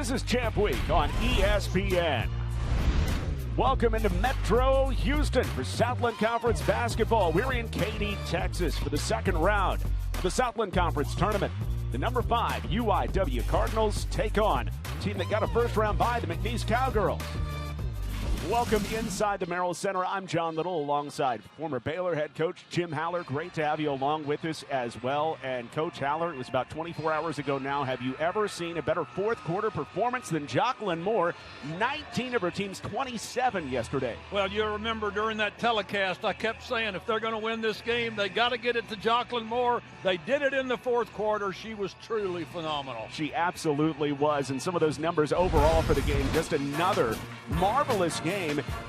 This is Champ Week on ESPN. Welcome into Metro Houston for Southland Conference basketball. We're in Katy, Texas for the second round of the Southland Conference tournament. The number 5 UIW Cardinals take on a team that got a first round bye, the McNeese Cowgirls. Welcome inside the Merrill Center. I'm John Little alongside former Baylor head coach Jim Haller. Great to have you along with us as well. And Coach Haller, it was about 24 hours ago now. Have you ever seen a better fourth quarter performance than Jocelyn Moore? 19 of her team's 27 yesterday. Well, you remember during that telecast, I kept saying if they're going to win this game, they got to get it to Jocelyn Moore. They did it in the fourth quarter. She was truly phenomenal. She absolutely was. And some of those numbers overall for the game, just another marvelous game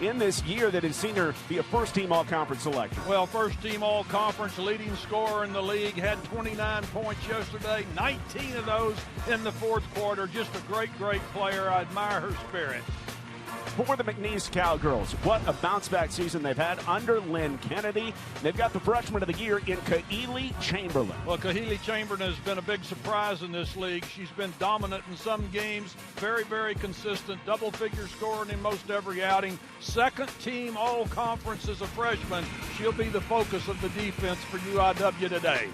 in this year that has seen her be a first-team all-conference selection. Well, first-team all-conference leading scorer in the league, had 29 points yesterday, 19 of those in the fourth quarter. Just a great, great player. I admire her spirit. For the McNeese Cowgirls, what a bounce-back season they've had under Lynn Kennedy. They've got the freshman of the year in Katy Chamberlain. Well, Katy Chamberlain has been a big surprise in this league. She's been dominant in some games, very, very consistent, double-figure scoring in most every outing. Second team all-conference as a freshman. She'll be the focus of the defense for UIW today.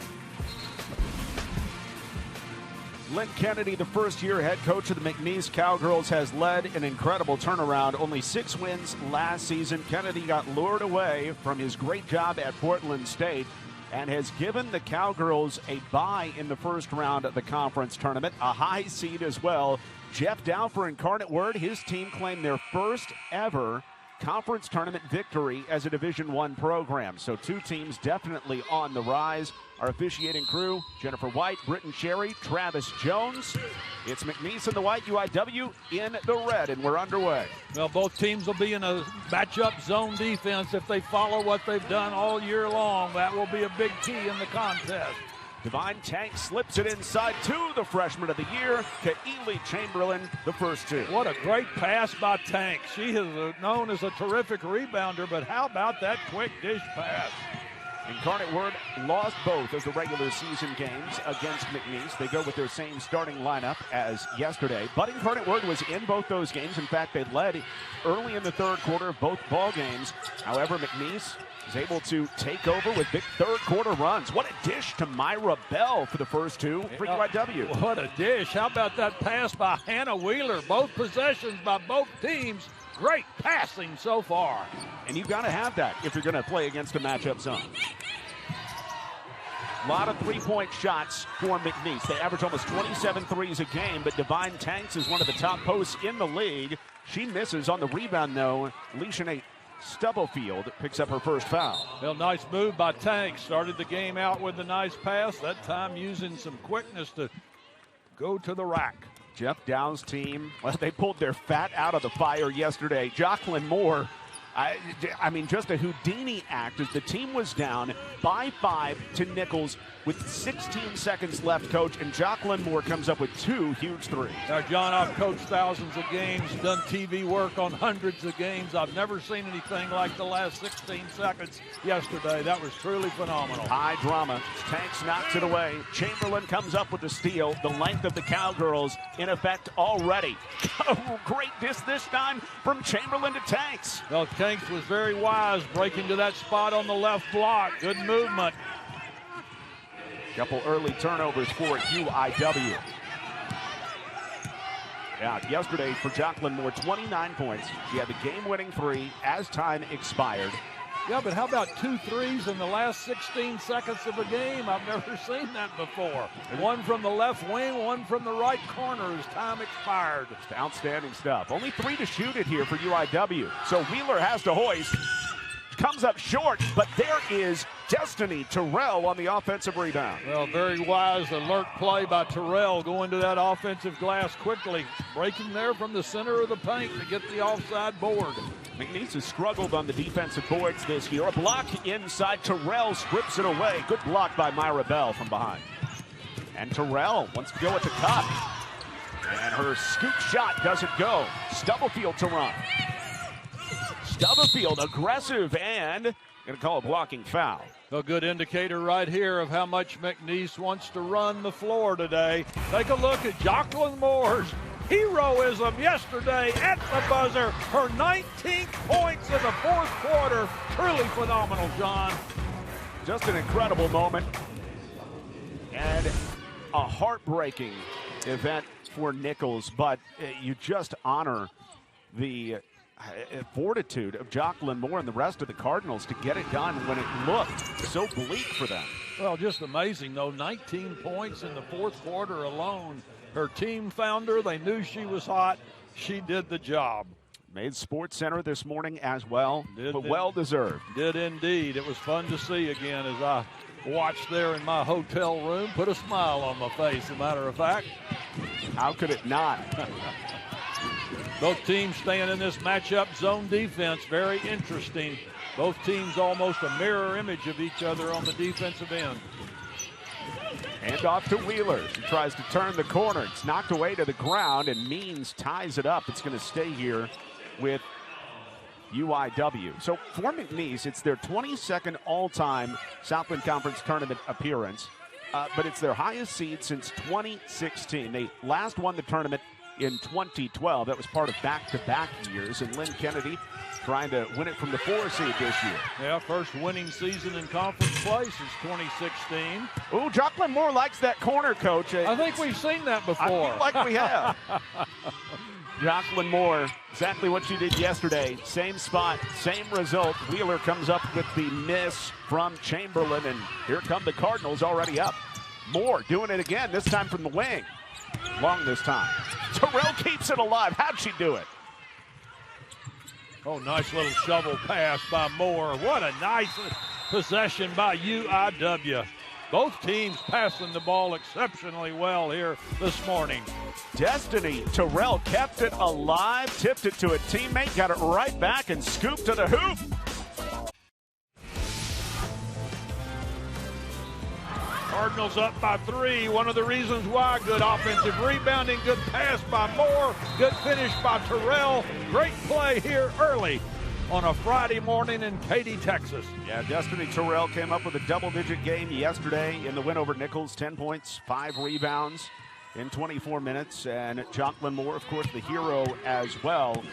Lynn Kennedy, the first-year head coach of the McNeese Cowgirls, has led an incredible turnaround. Only 6 wins last season. Kennedy got lured away from his great job at Portland State and has given the Cowgirls a bye in the first round of the conference tournament, a high seed as well. Jeff Dow for Incarnate Word, his team claimed their first ever conference tournament victory as a Division I program. So 2 teams definitely on the rise. Our officiating crew, Jennifer White, Britton Sherry, Travis Jones. It's McNeese in the white, UIW in the red, and we're underway. Well, both teams will be in a matchup zone defense if they follow what they've done all year long. That will be a big key in the contest. Divine Tank slips it inside to the freshman of the year, Katy Chamberlain, the first 2. What a great pass by Tank. She is known as a terrific rebounder, but how about that quick dish pass? Incarnate Word lost both of the regular season games against McNeese. They go with their same starting lineup as yesterday. But Incarnate Word was in both those games. In fact, they led early in the third quarter of both ball games. However, McNeese is able to take over with big third quarter runs. What a dish to Myra Bell for the first 2 for UIW. What a dish. How about that pass by Hannah Wheeler? Both possessions by both teams. Great passing so far. And you've got to have that if you're going to play against a matchup zone. A lot of three-point shots for McNeese. They average almost 27 threes a game, but Divine Tanks is one of the top posts in the league. She misses on the rebound, though. Leisha Stubblefield picks up her first foul. Well, nice move by Tanks. Started the game out with a nice pass. That time using some quickness to go to the rack. Jeff Dow's team, well, they pulled their fat out of the fire yesterday. Jocelyn Moore, I mean, just a Houdini act as the team was down by 5 to Nichols with 16 seconds left, Coach, and Jocelyn Moore comes up with 2 huge threes. Now, John, I've coached thousands of games, done TV work on hundreds of games. I've never seen anything like the last 16 seconds yesterday. That was truly phenomenal. High drama. Tanks knocks it away. Chamberlain comes up with the steal. The length of the Cowgirls in effect already. Oh, great dish this time from Chamberlain to Tanks. Well, Tanks was very wise, breaking to that spot on the left block. Good movement. Couple early turnovers for UIW. Yeah, yesterday for Jocelyn Moore, 29 points. She had the game-winning 3 as time expired. Yeah, but how about 2 threes in the last 16 seconds of a game? I've never seen that before. One from the left wing, one from the right corner as time expired. Just outstanding stuff. Only 3 to shoot it here for UIW. So Wheeler has to hoist. Comes up short, but there is Destiny Terrell on the offensive rebound. Well, very wise, alert play by Terrell going to that offensive glass quickly. Breaking there from the center of the paint to get the offside board. McNeese has struggled on the defensive boards this year. A block inside. Terrell strips it away. Good block by Myra Bell from behind. And Terrell wants to go at the cup. And her scoop shot doesn't go. Stubblefield to run. Stubblefield aggressive and going to call a blocking foul. A good indicator right here of how much McNeese wants to run the floor today. Take a look at Jocelyn Moore's heroism yesterday at the buzzer. Her 19th points in the fourth quarter. Truly phenomenal, John. Just an incredible moment and a heartbreaking event for Nichols, but you just honor the fortitude of Jocelyn Moore and the rest of the Cardinals to get it done when it looked so bleak for them. Well, just amazing, though. 19 points in the fourth quarter alone. Her team found her. They knew she was hot. She did the job. Made Sports Center this morning as well, but well-deserved. Did indeed. It was fun to see again as I watched there in my hotel room. Put a smile on my face, as a matter of fact. How could it not? Both teams staying in this matchup zone defense. Very interesting. Both teams almost a mirror image of each other on the defensive end. Hand off to Wheeler. She tries to turn the corner. It's knocked away to the ground, and Means ties it up. It's going to stay here with UIW. So for McNeese, it's their 22nd all-time Southland Conference tournament appearance, but it's their highest seed since 2016. They last won the tournament in 2012. That was part of back-to-back years, and Lynn Kennedy trying to win it from the 4 seed this year. Yeah, first winning season in conference play since 2016. Ooh, Jocelyn Moore likes that corner, Coach. I think we've seen that before. I feel like we have. Jocelyn Moore, exactly what she did yesterday. Same spot, same result. Wheeler comes up with the miss from Chamberlain, and here come the Cardinals already up. Moore doing it again, this time from the wing. Long this time. Terrell keeps it alive. How'd she do it? Oh, nice little shovel pass by Moore. What a nice possession by UIW. Both teams passing the ball exceptionally well here this morning. Destiny Terrell kept it alive, tipped it to a teammate, got it right back, and scooped to the hoop. Cardinals up by 3. One of the reasons why. Good offensive rebounding, good pass by Moore, good finish by Terrell. Great play here early on a Friday morning in Katy, Texas. Yeah, Destiny Terrell came up with a double-digit game yesterday in the win over Nichols. 10 points, 5 rebounds in 24 minutes. And Jocelyn Moore, of course, the hero as well.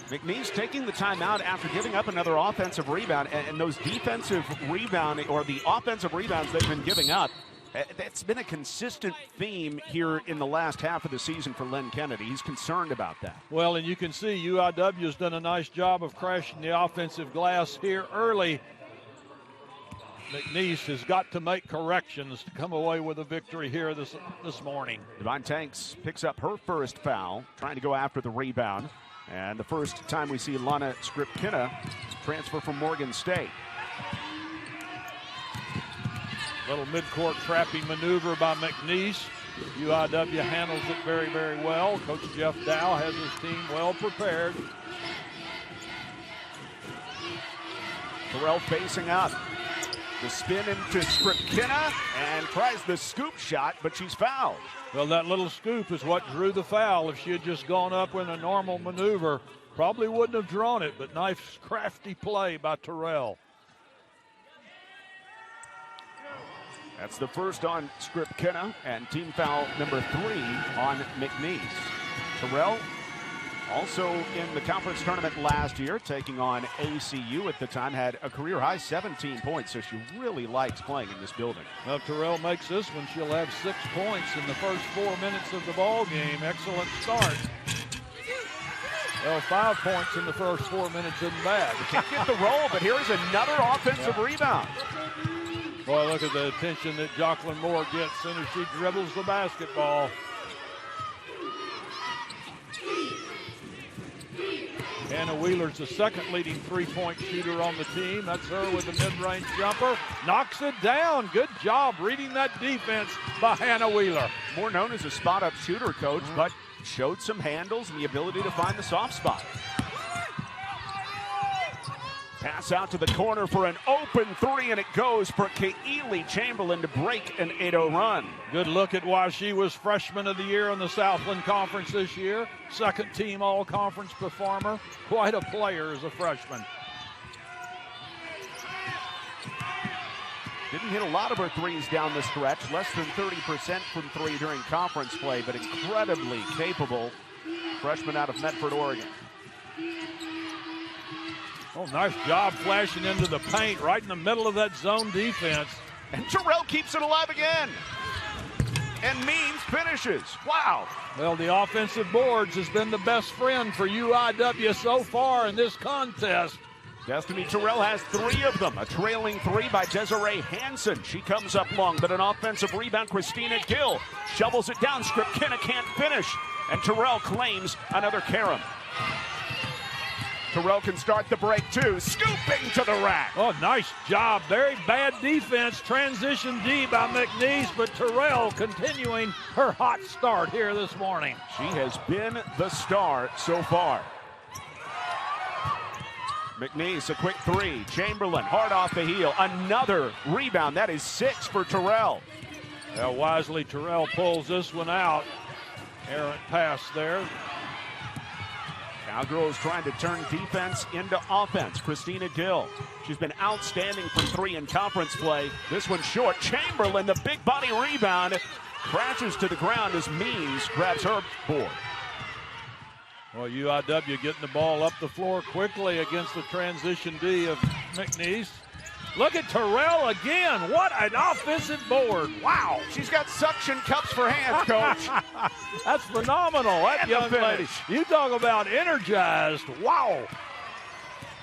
McNeese taking the timeout after giving up another offensive rebound. And those defensive rebound, or the offensive rebounds they've been giving up, that's been a consistent theme here in the last half of the season for Len Kennedy. He's concerned about that. Well, and you can see UIW has done a nice job of crashing the offensive glass here early. McNeese has got to make corrections to come away with a victory here this morning. Devon Tanks picks up her first foul, trying to go after the rebound. And the first time we see Lana Skripkina transfer from Morgan State. Little midcourt trapping maneuver by McNeese. UIW handles it very, very well. Coach Jeff Dow has his team well prepared. Terrell facing up. The spin into Skripkina and tries the scoop shot, but she's fouled. Well, that little scoop is what drew the foul. If she had just gone up with a normal maneuver, probably wouldn't have drawn it, but nice, crafty play by Terrell. That's the first on Skripkina, and team foul number 3 on McNeese. Terrell also in the conference tournament last year, taking on ACU at the time, had a career-high 17 points, so she really likes playing in this building. Well, Terrell makes this one. She'll have 6 points in the first 4 minutes of the ball game. Excellent start. Well, 5 points in the first 4 minutes isn't bad. Can't get the roll, but here's another offensive rebound. Boy, look at the attention that Jocelyn Moore gets as soon as she dribbles the basketball. Hannah Wheeler's the second leading three-point shooter on the team. That's her with the mid-range jumper. Knocks it down. Good job reading that defense by Hannah Wheeler. More known as a spot-up shooter, Coach, but showed some handles and the ability to find the soft spot. Pass out to the corner for an open 3, and it goes for Katy Chamberlain to break an 8-0 run. Good look at why she was Freshman of the Year in the Southland Conference this year. Second team all-conference performer. Quite a player as a freshman. Didn't hit a lot of her threes down the stretch. Less than 30% from 3 during conference play, but incredibly capable freshman out of Medford, Oregon. Oh, nice job flashing into the paint right in the middle of that zone defense. And Terrell keeps it alive again. And Means finishes. Wow. Well, the offensive boards has been the best friend for UIW so far in this contest. Destiny Terrell has 3 of them. A trailing 3 by Desiree Hansen. She comes up long, but an offensive rebound. Christina Gill shovels it down. Skripkina can't finish. And Terrell claims another carom. Terrell can start the break, too. Scooping to the rack. Oh, nice job. Very bad defense. Transition D by McNeese, but Terrell continuing her hot start here this morning. She has been the star so far. McNeese, a quick 3. Chamberlain, hard off the heel. Another rebound. That is 6 for Terrell. Well, wisely, Terrell pulls this one out. Errant pass there. Cowgirls trying to turn defense into offense. Christina Gill. She's been outstanding from 3 in conference play. This one short. Chamberlain, the big body rebound, crashes to the ground as Means grabs her board. Well, UIW getting the ball up the floor quickly against the transition D of McNeese. Look at Terrell again. What an offensive board. Wow. She's got suction cups for hands, Coach. That's phenomenal. That young lady. You talk about energized. Wow.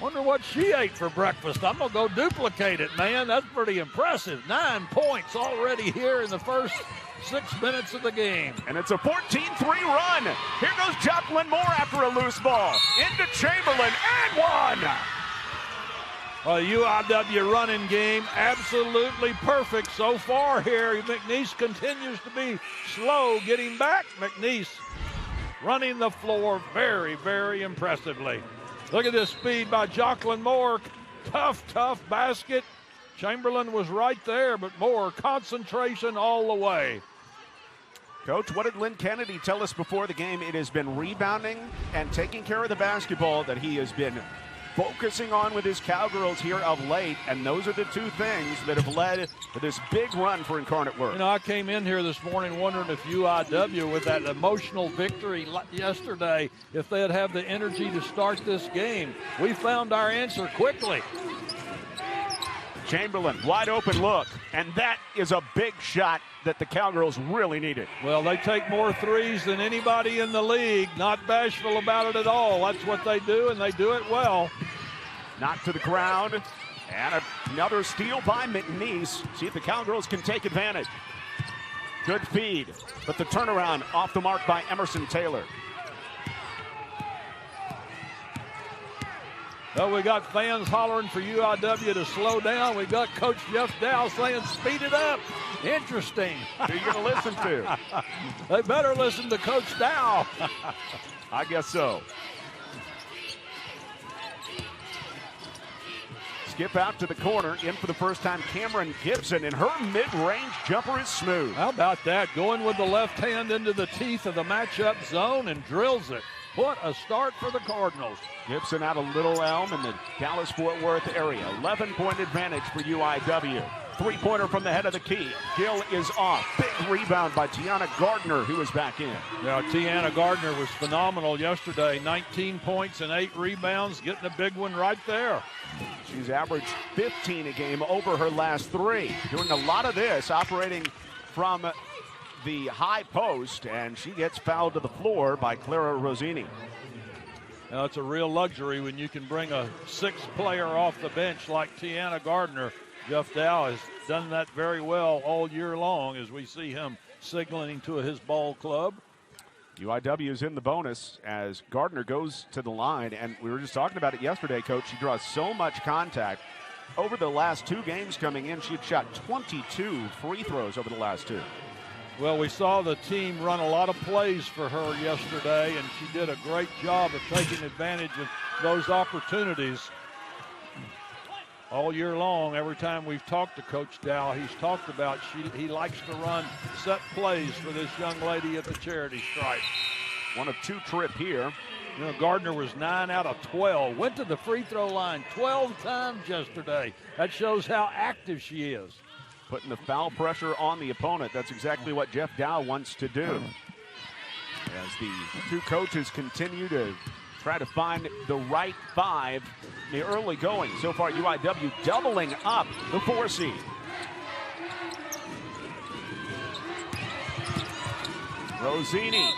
Wonder what she ate for breakfast. I'm going to go duplicate it, man. That's pretty impressive. 9 points already here in the first 6 minutes of the game. And it's a 14-3 run. Here goes Jacqueline Moore after a loose ball. Into Chamberlain and 1. A UIW running game, absolutely perfect so far here. McNeese continues to be slow getting back. McNeese running the floor very, very impressively. Look at this speed by Jacqueline Moore. Tough basket. Chamberlain was right there, but Moore, concentration all the way. Coach, what did Lynn Kennedy tell us before the game? It has been rebounding and taking care of the basketball that he has been focusing on with his Cowgirls here of late, and those are the 2 things that have led to this big run for Incarnate Word. You know, I came in here this morning wondering if UIW, with that emotional victory yesterday, if they'd have the energy to start this game. We found our answer quickly. Chamberlain, wide open look, and that is a big shot that the Cowgirls really needed. Well, they take more threes than anybody in the league. Not bashful about it at all. That's what they do, and they do it well. Knocked to the ground, and another steal by McNeese. See if the Cowgirls can take advantage. Good feed, but the turnaround off the mark by Emerson Taylor. Well, we got fans hollering for UIW to slow down. We got Coach Jeff Dow saying speed it up. Interesting. Who are you going to listen to? They better listen to Coach Dow. I guess so. Skip out to the corner. In for the first time, Cameron Gibson, and her mid-range jumper is smooth. How about that? Going with the left hand into the teeth of the matchup zone and drills it. What a start for the Cardinals. Gibson out of Little Elm in the Dallas-Fort Worth area. 11-point advantage for UIW. 3-pointer from the head of the key. Gill is off. Big rebound by Tiana Gardner, who is back in. Yeah, Tiana Gardner was phenomenal yesterday. 19 points and 8 rebounds, getting a big one right there. She's averaged 15 a game over her last 3. Doing a lot of this, operating from the high post, and she gets fouled to the floor by Clara Rossini. Now, it's a real luxury when you can bring a 6th player off the bench like Tiana Gardner. Jeff Dow has done that very well all year long as we see him signaling to his ball club. UIW is in the bonus as Gardner goes to the line, and we were just talking about it yesterday, Coach. She draws so much contact. Over the last 2 games coming in, she had shot 22 free throws over the last 2. Well, we saw the team run a lot of plays for her yesterday, and she did a great job of taking advantage of those opportunities. All year long, every time we've talked to Coach Dow, he's talked about he likes to run set plays for this young lady at the charity stripe. 1 of 2 trip here. You know, Gardner was 9 out of 12. Went to the free throw line 12 times yesterday. That shows how active she is. Putting the foul pressure on the opponent. That's exactly what Jeff Dow wants to do. as the two coaches continue to try to find the right five in the early going. So far, UIW doubling up the 4 seed. Rosini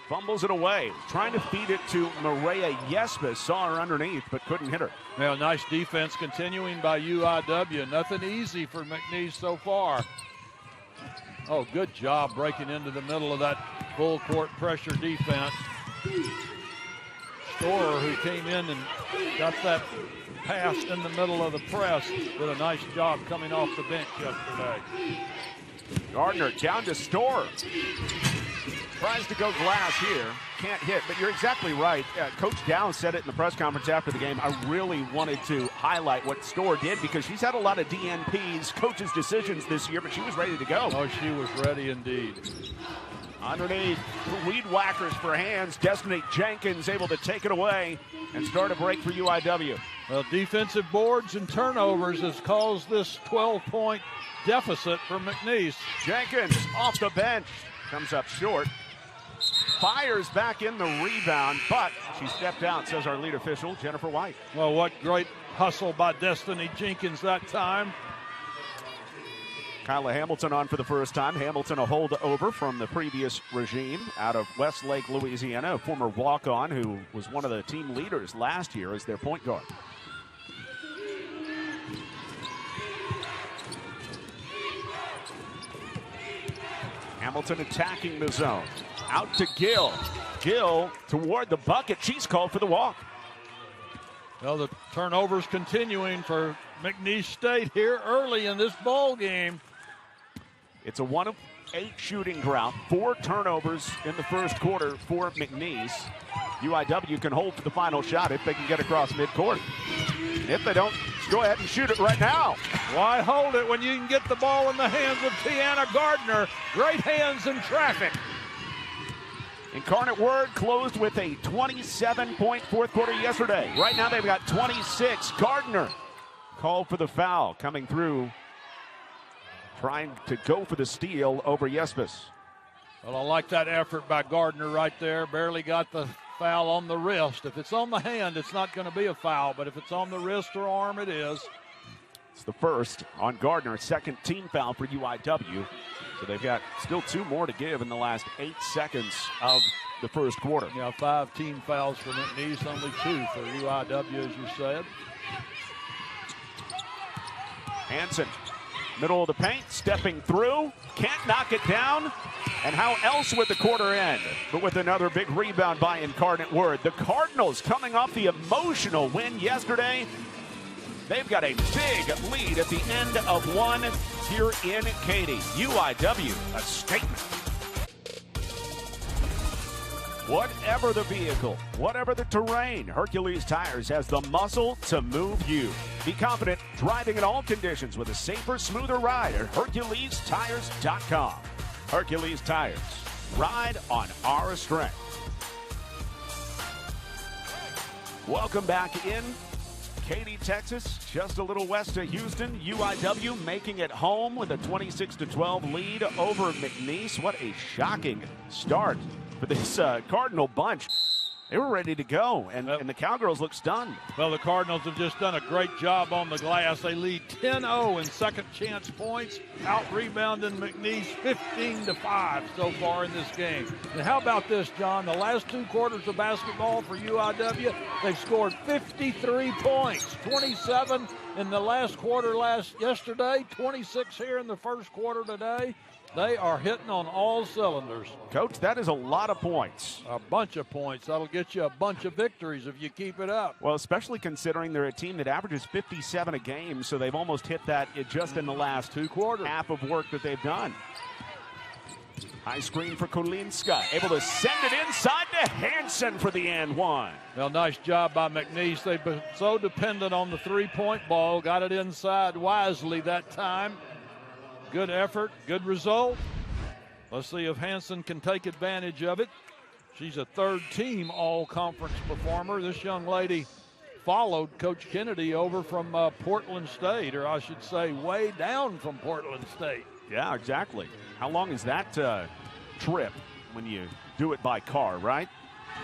fumbles it away, trying to feed it to Maria Yespis. Saw her underneath, but couldn't hit her. Well, nice defense continuing by UIW. Nothing easy for McNeese so far. Oh, good job breaking into the middle of that full court pressure defense. Storer, who came in and got that pass in the middle of the press, did a nice job coming off the bench yesterday. Gardner down to Storer. Tries to go glass here. Can't hit, but you're exactly right. Coach Dow said it in the press conference after the game. I really wanted to highlight what Storer did because she's had a lot of DNPs, coaches' decisions this year, but she was ready to go. Oh, she was ready indeed. Underneath, weed whackers for hands. Destiny Jenkins able to take it away and start a break for UIW. Well, defensive boards and turnovers has caused this 12-point deficit for McNeese. Jenkins off the bench. Comes up short. Fires back in the rebound, but she stepped out, says our lead official, Jennifer White. Well, what great hustle by Destiny Jenkins that time. Kyla Hamilton on for the first time. Hamilton a holdover from the previous regime out of Westlake, Louisiana, a former walk-on who was one of the team leaders last year as their point guard. Hamilton attacking the zone. Out to Gill. Gill toward the bucket. She's called for the walk. Well, the turnovers continuing for McNeese State here early in this ball game. It's a 1 of 8 shooting drought. 4 turnovers in the first quarter for McNeese. UIW can hold for the final shot if they can get across midcourt. If they don't, go ahead and shoot it right now. Why hold it when you can get the ball in the hands of Tiana Gardner? Great hands in traffic. Incarnate Word closed with a 27-point fourth quarter yesterday. Right now they've got 26. Gardner called for the foul coming through, trying to go for the steal over Yespis. Well, I like that effort by Gardner right there. Barely got the foul on the wrist. If it's on the hand, it's not going to be a foul, but if it's on the wrist or arm, it is. It's the first on Gardner, second team foul for UIW. So they've got still 2 more to give in the last 8 seconds of the first quarter. Yeah, 5 team fouls for McNeese, only 2 for UIW, as you said. Hansen, middle of the paint, stepping through, can't knock it down. And how else would the quarter end? But with another big rebound by Incarnate Word. The Cardinals coming off the emotional win yesterday. They've got a big lead at the end of one here in Katy. UIW, a statement. Whatever the vehicle, whatever the terrain, Hercules Tires has the muscle to move you. Be confident driving in all conditions with a safer, smoother ride at HerculesTires.com. Hercules Tires, ride on our strength. Welcome back in Katy, Texas, just a little west of Houston. UIW making it home with a 26-12 lead over McNeese. What a shocking start for this Cardinal bunch. They were ready to go, and the Cowgirls look stunned. Well, the Cardinals have just done a great job on the glass. They lead 10-0 in second chance points, out-rebounding McNeese 15-5 so far in this game. And how about this, John? The last 2 quarters of basketball for UIW, they've scored 53 points, 27 in the last quarter yesterday, 26 here in the first quarter today. They are hitting on all cylinders. Coach, that is a lot of points. A bunch of points. That'll get you a bunch of victories if you keep it up. Well, especially considering they're a team that averages 57 a game, so they've almost hit that just in the last 2 quarters. Half of work that they've done. High screen for Kolinska. Able to send it inside to Hansen for the and one. Well, nice job by McNeese. They've been so dependent on the three-point ball. Got it inside wisely that time. Good effort, good result. Let's see if Hansen can take advantage of it. She's a third-team all-conference performer. This young lady followed Coach Kennedy over from Portland State, or I should say way down from Portland State. Yeah, exactly. How long is that trip when you do it by car, right?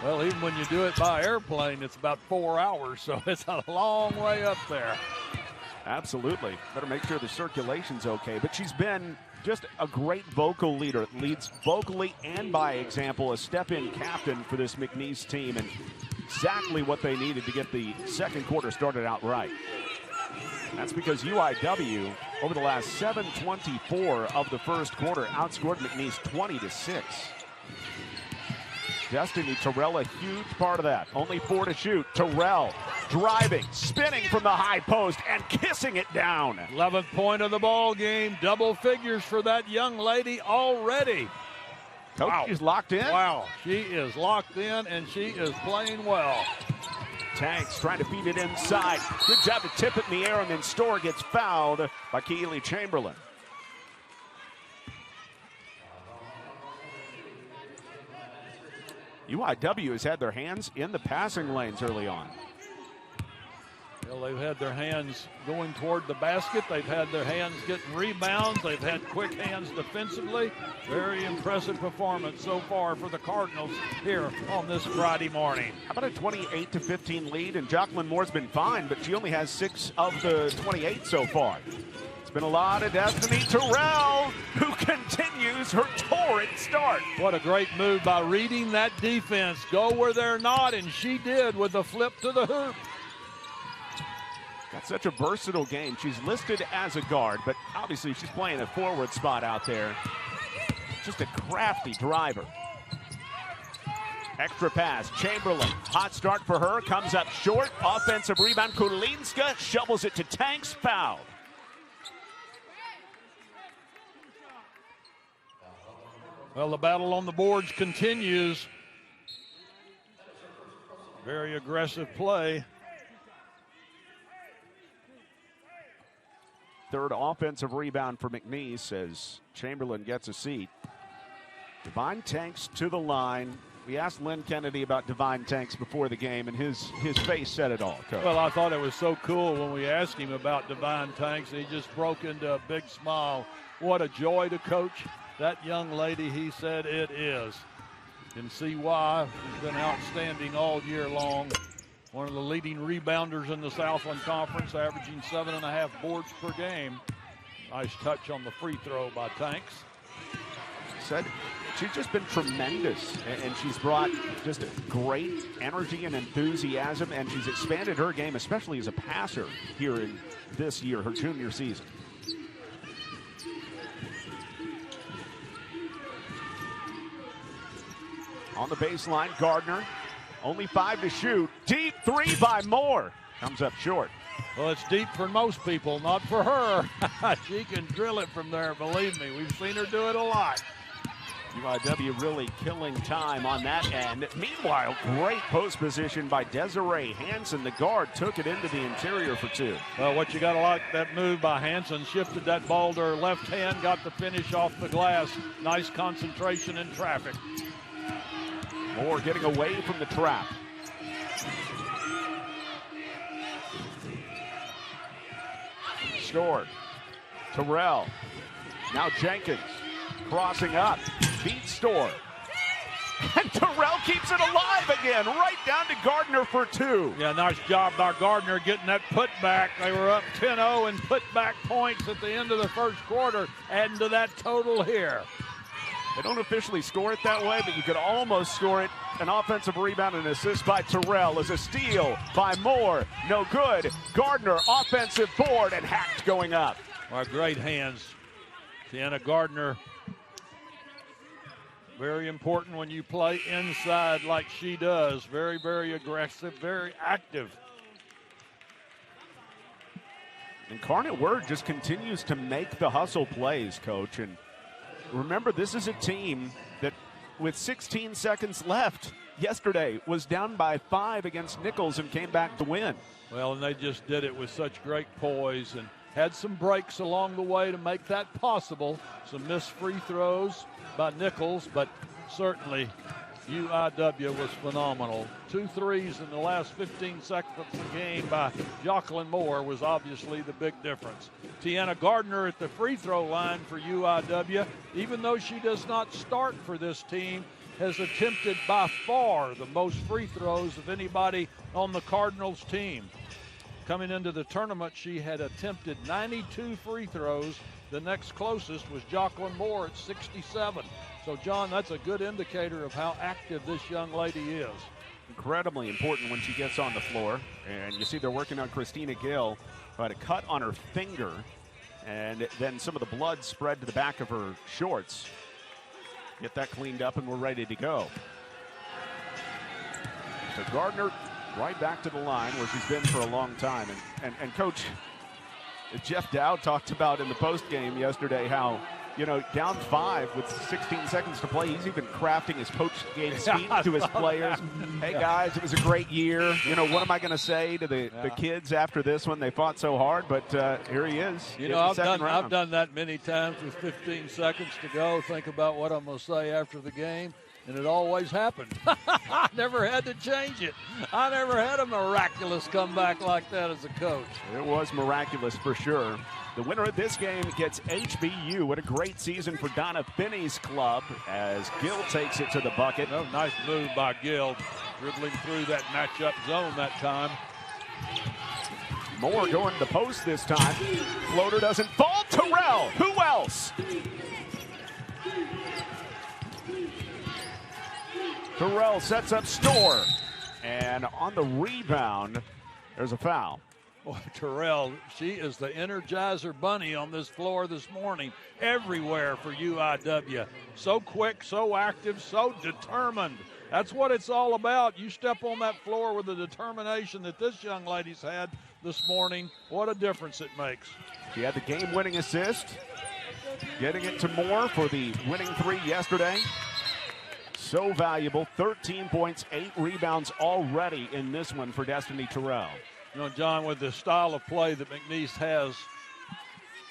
Well, even when you do it by airplane, it's about 4 hours, so it's a long way up there. Absolutely. Better make sure the circulation's okay. But she's been just a great vocal leader. Leads vocally and by example, a step-in captain for this McNeese team, and exactly what they needed to get the second quarter started out right. That's because UIW, over the last 7:24 of the first quarter, outscored McNeese 20-6. Destiny Terrell, a huge part of that. Only 4 to shoot. Terrell driving, spinning from the high post, and kissing it down. 11th point of the ball game. Double figures for that young lady already. Coach is locked in. Wow, she is locked in, and she is playing well. Tanks trying to feed it inside. Good job to tip it in the air, and then Storr gets fouled by Keely Chamberlain. UIW has had their hands in the passing lanes early on. Well, they've had their hands going toward the basket. They've had their hands getting rebounds. They've had quick hands defensively. Very impressive performance so far for the Cardinals here on this Friday morning. How about a 28-15 lead? And Jocelyn Moore's been fine, but she only has 6 of the 28 so far. It's been a lot of Destiny Terrell, who continues her torrid start. What a great move by reading that defense. Go where they're not, and she did with the flip to the hoop. Got such a versatile game. She's listed as a guard, but obviously she's playing a forward spot out there. Just a crafty driver. Extra pass, Chamberlain. Hot start for her, comes up short. Offensive rebound, Kulinska shovels it to Tanks, foul. Well, the battle on the boards continues. Very aggressive play. Third offensive rebound for McNeese as Chamberlain gets a seat. Divine Tanks to the line. We asked Lynn Kennedy about Divine Tanks before the game, and his face said it all, Coach. Well, I thought it was so cool when we asked him about Divine Tanks. He just broke into a big smile. What a joy to coach that young lady, he said it is. You can see why. She's been outstanding all year long. One of the leading rebounders in the Southland Conference, averaging 7.5 boards per game. Nice touch on the free throw by Tanks. Said she's just been tremendous, and she's brought just great energy and enthusiasm, and she's expanded her game, especially as a passer here in this year, her junior season. On the baseline, Gardner. Only 5 to shoot. Deep 3 by Moore. Comes up short. Well, it's deep for most people, not for her. She can drill it from there, believe me. We've seen her do it a lot. UIW really killing time on that end. Meanwhile, great post position by Desiree Hansen. The guard took it into the interior for 2. Well, what you got to like, that move by Hansen, shifted that ball to her left hand, got the finish off the glass. Nice concentration in traffic. Moore getting away from the trap. Storr. Terrell. Now Jenkins crossing up. Beats Storr. And Terrell keeps it alive again. Right down to Gardner for 2. Yeah, nice job by Gardner getting that putback. They were up 10-0 and putback points at the end of the first quarter, adding to that total here. They don't officially score it that way, but you could almost score it. An offensive rebound and assist by Terrell as a steal by Moore. No good. Gardner, offensive board, and hacked going up. Our great hands. Tiana Gardner, very important when you play inside like she does. Very, very aggressive, very active. Incarnate Word just continues to make the hustle plays, Coach. And remember, this is a team that, with 16 seconds left yesterday, was down by 5 against Nichols and came back to win. Well, and they just did it with such great poise and had some breaks along the way to make that possible. Some missed free throws by Nichols, but certainly UIW was phenomenal. 2 threes in the last 15 seconds of the game by Jocelyn Moore was obviously the big difference. Tiana Gardner at the free throw line for UIW. Even though she does not start for this team, has attempted by far the most free throws of anybody on the Cardinals team. Coming into the tournament, she had attempted 92 free throws. The next closest was Jocelyn Moore at 67. So, John, that's a good indicator of how active this young lady is. Incredibly important when she gets on the floor. And you see they're working on Christina Gill, who had a cut on her finger, and then some of the blood spread to the back of her shorts. Get that cleaned up, and we're ready to go. So Gardner right back to the line where she's been for a long time. And Coach Jeff Dowd talked about in the postgame yesterday how, you know, down 5 with 16 seconds to play, he's even crafting his post-game speech to his players. Hey, guys, it was a great year. You know, what am I going to say to the kids after this one? They fought so hard, but here he is. You know, I've done that many times with 15 seconds to go. Think about what I'm going to say after the game, and it always happened. I never had to change it. I never had a miraculous comeback like that as a coach. It was miraculous for sure. The winner of this game gets HBU. What a great season for Donna Finney's club as Gill takes it to the bucket. Oh, nice move by Gill, dribbling through that matchup zone that time. Moore going to the post this time. Floater doesn't fall. Terrell, who else? Terrell sets up Storr. And on the rebound, there's a foul. Boy, Terrell, she is the Energizer Bunny on this floor this morning, everywhere for UIW. So quick, so active, so determined. That's what it's all about. You step on that floor with the determination that this young lady's had this morning. What a difference it makes. She had the game-winning assist, getting it to Moore for the winning 3 yesterday. So valuable, 13 points, 8 rebounds already in this one for Destiny Terrell. You know, John, with the style of play that McNeese has,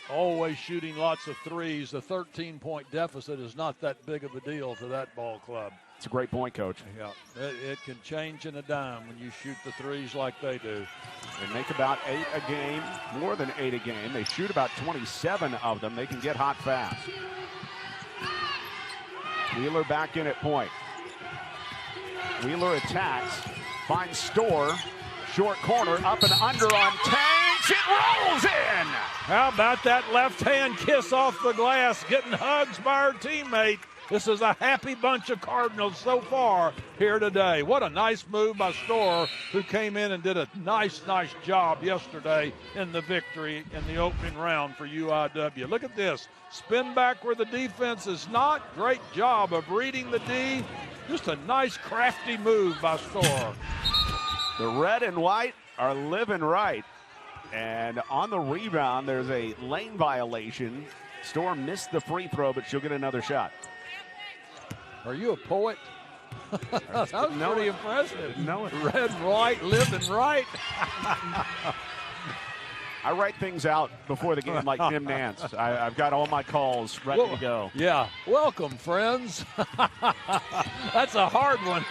always shooting lots of threes, the 13-point deficit is not that big of a deal to that ball club. It's a great point, Coach. Yeah, it can change in a dime when you shoot the threes like they do. They make about 8 a game, more than 8 a game. They shoot about 27 of them. They can get hot fast. Wheeler back in at point. Wheeler attacks, finds Storr. Short corner, up and under on Tanks. It rolls in. How about that left-hand kiss off the glass, getting hugs by her teammate. This is a happy bunch of Cardinals so far here today. What a nice move by Storr, who came in and did a nice job yesterday in the victory in the opening round for UIW. Look at this. Spin back where the defense is not. Great job of reading the D. Just a nice, crafty move by Storr. The red and white are living right. And on the rebound, there's a lane violation. Storr missed the free throw, but she'll get another shot. Are you a poet? That was pretty impressive. No, red and white, living right. I write things out before the game like Jim Nance. I've got all my calls ready to go. Yeah. Welcome, friends. That's a hard one.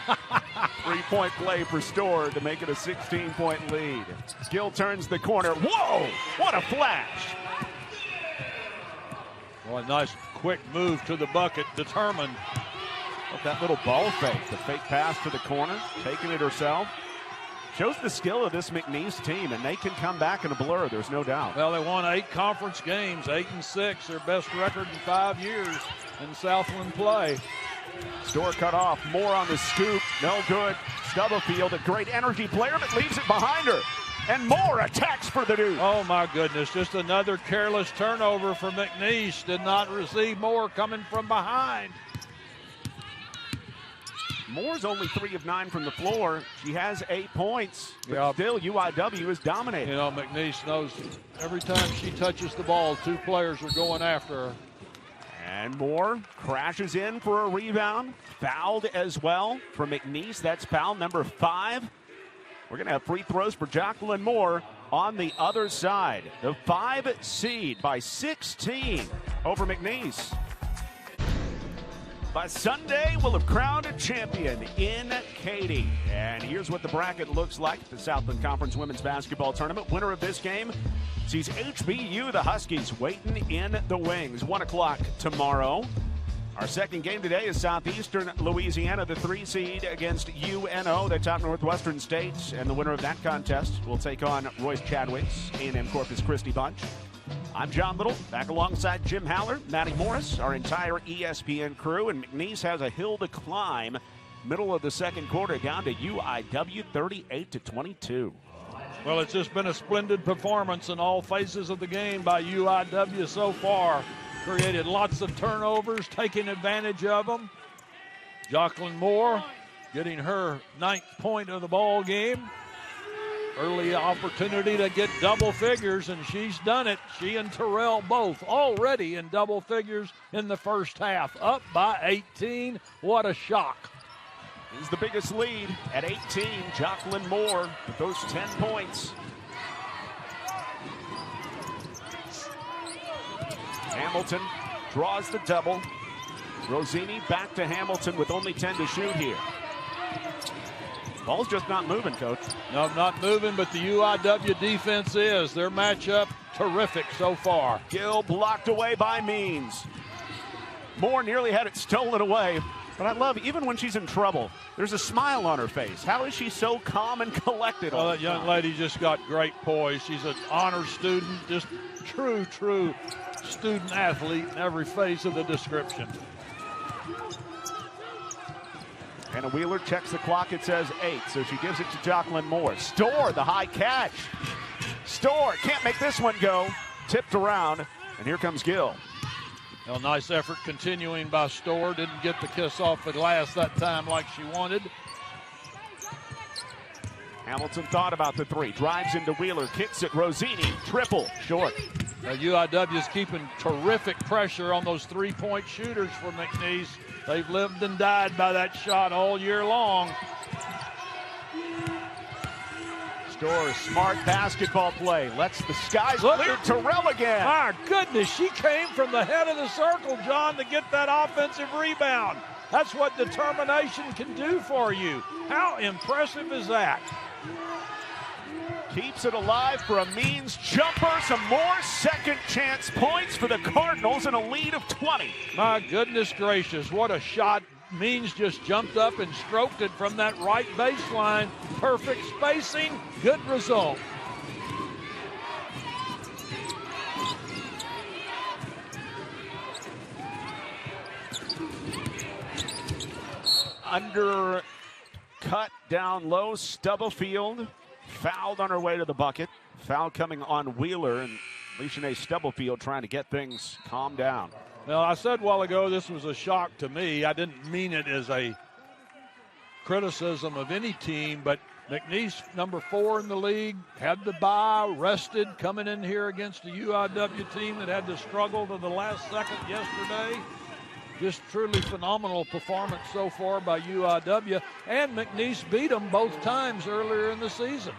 3-point play for Storr to make it a 16-point lead. Gill turns the corner. Whoa! What a flash! Well, a nice quick move to the bucket, determined. Look, that little ball fake. The fake pass to the corner, taking it herself. Shows the skill of this McNeese team, and they can come back in a blur, there's no doubt. Well, they won 8 conference games, 8-6, their best record in 5 years in Southland play. Storr cut off, Moore on the scoop, no good. Stubblefield, a great energy player, but leaves it behind her. And Moore attacks for the Duke. Oh, my goodness, just another careless turnover for McNeese. Did not receive Moore coming from behind. Moore's only 3 of 9 from the floor. She has 8 points, but still UIW is dominating. You know, McNeese knows every time she touches the ball, 2 players are going after her. And Moore crashes in for a rebound. Fouled as well for McNeese. That's foul number 5. We're going to have free throws for Jacqueline Moore on the other side. The 5 seed by 16 over McNeese. By Sunday, we'll have crowned a champion in Katy. And here's what the bracket looks like at the Southland Conference Women's Basketball Tournament. Winner of this game sees HBU, the Huskies, waiting in the wings. 1 o'clock tomorrow. Our second game today is Southeastern Louisiana, the 3 seed against UNO, the top Northwestern States, and the winner of that contest will take on Royce Chadwick's A&M Corpus Christi bunch. I'm John Little, back alongside Jim Haller, Matty Morris, our entire ESPN crew, and McNeese has a hill to climb. Middle of the second quarter, down to UIW 38-22. Well, it's just been a splendid performance in all phases of the game by UIW so far. Created lots of turnovers, taking advantage of them. Jocelyn Moore getting her 9th point of the ball game. Early opportunity to get double figures, and she's done it. She and Terrell both already in double figures in the first half. Up by 18. What a shock. Is the biggest lead at 18. Jocelyn Moore with those 10 points. Hamilton draws the double. Rosini back to Hamilton with only 10 to shoot here. Ball's just not moving, Coach. No, not moving, but the UIW defense is. Their matchup terrific so far. Gill blocked away by Means. Moore nearly had it stolen away. But I love, even when she's in trouble, there's a smile on her face. How is she so calm and collected? Well, that young lady just got great poise. She's an honor student, just true student athlete in every phase of the description. Hannah Wheeler checks the clock. It says 8, so she gives it to Jocelyn Moore. Storr, the high catch. Storr can't make this one go. Tipped around, and here comes Gill. Well, nice effort continuing by Storr. Didn't get the kiss off the glass that time like she wanted. Hamilton thought about the 3. Drives into Wheeler. Kicks it. Rosini. Triple. Short. Now, UIW is keeping terrific pressure on those 3-point shooters for McNeese. They've lived and died by that shot all year long. Storr, smart basketball play. Lets the skies clear. Terrell again. My goodness, she came from the head of the circle, John, to get that offensive rebound. That's what determination can do for you. How impressive is that? Keeps it alive for a Means jumper. Some more second chance points for the Cardinals and a lead of 20. My goodness gracious, what a shot. Means just jumped up and stroked it from that right baseline. Perfect spacing, good result. Undercut down low, Stubblefield fouled on her way to the bucket. Foul coming on Wheeler, and Leshanae Stubblefield trying to get things calmed down. Well, I said a while ago this was a shock to me. I didn't mean it as a criticism of any team, but McNeese, number 4 in the league, had the bye, rested, coming in here against a UIW team that had to struggle to the last second yesterday. Just truly phenomenal performance so far by UIW, and McNeese beat them both times earlier in the season.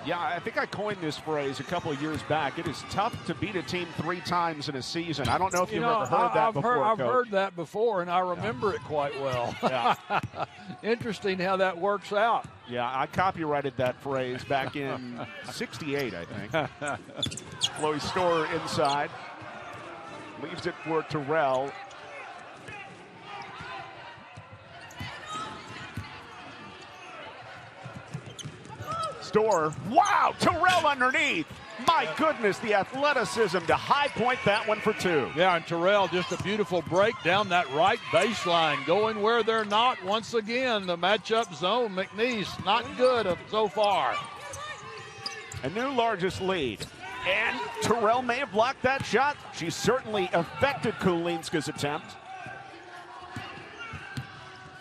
Yeah, I think I coined this phrase a couple of years back. It is tough to beat a team 3 times in a season. I don't know if you've ever heard that before, I've Coach. heard that before, and I remember it quite well. Yeah. Interesting how that works out. Yeah, I copyrighted that phrase back in '68, I think. Chloe Storr inside. Leaves it for Terrell. Storr, wow, Terrell underneath. My goodness, the athleticism to high point that one for 2. Yeah, and Terrell, just a beautiful break down that right baseline, going where they're not once again. The matchup zone, McNeese, not good so far. A new largest lead. And Terrell may have blocked that shot. She certainly affected Kulinska's attempt.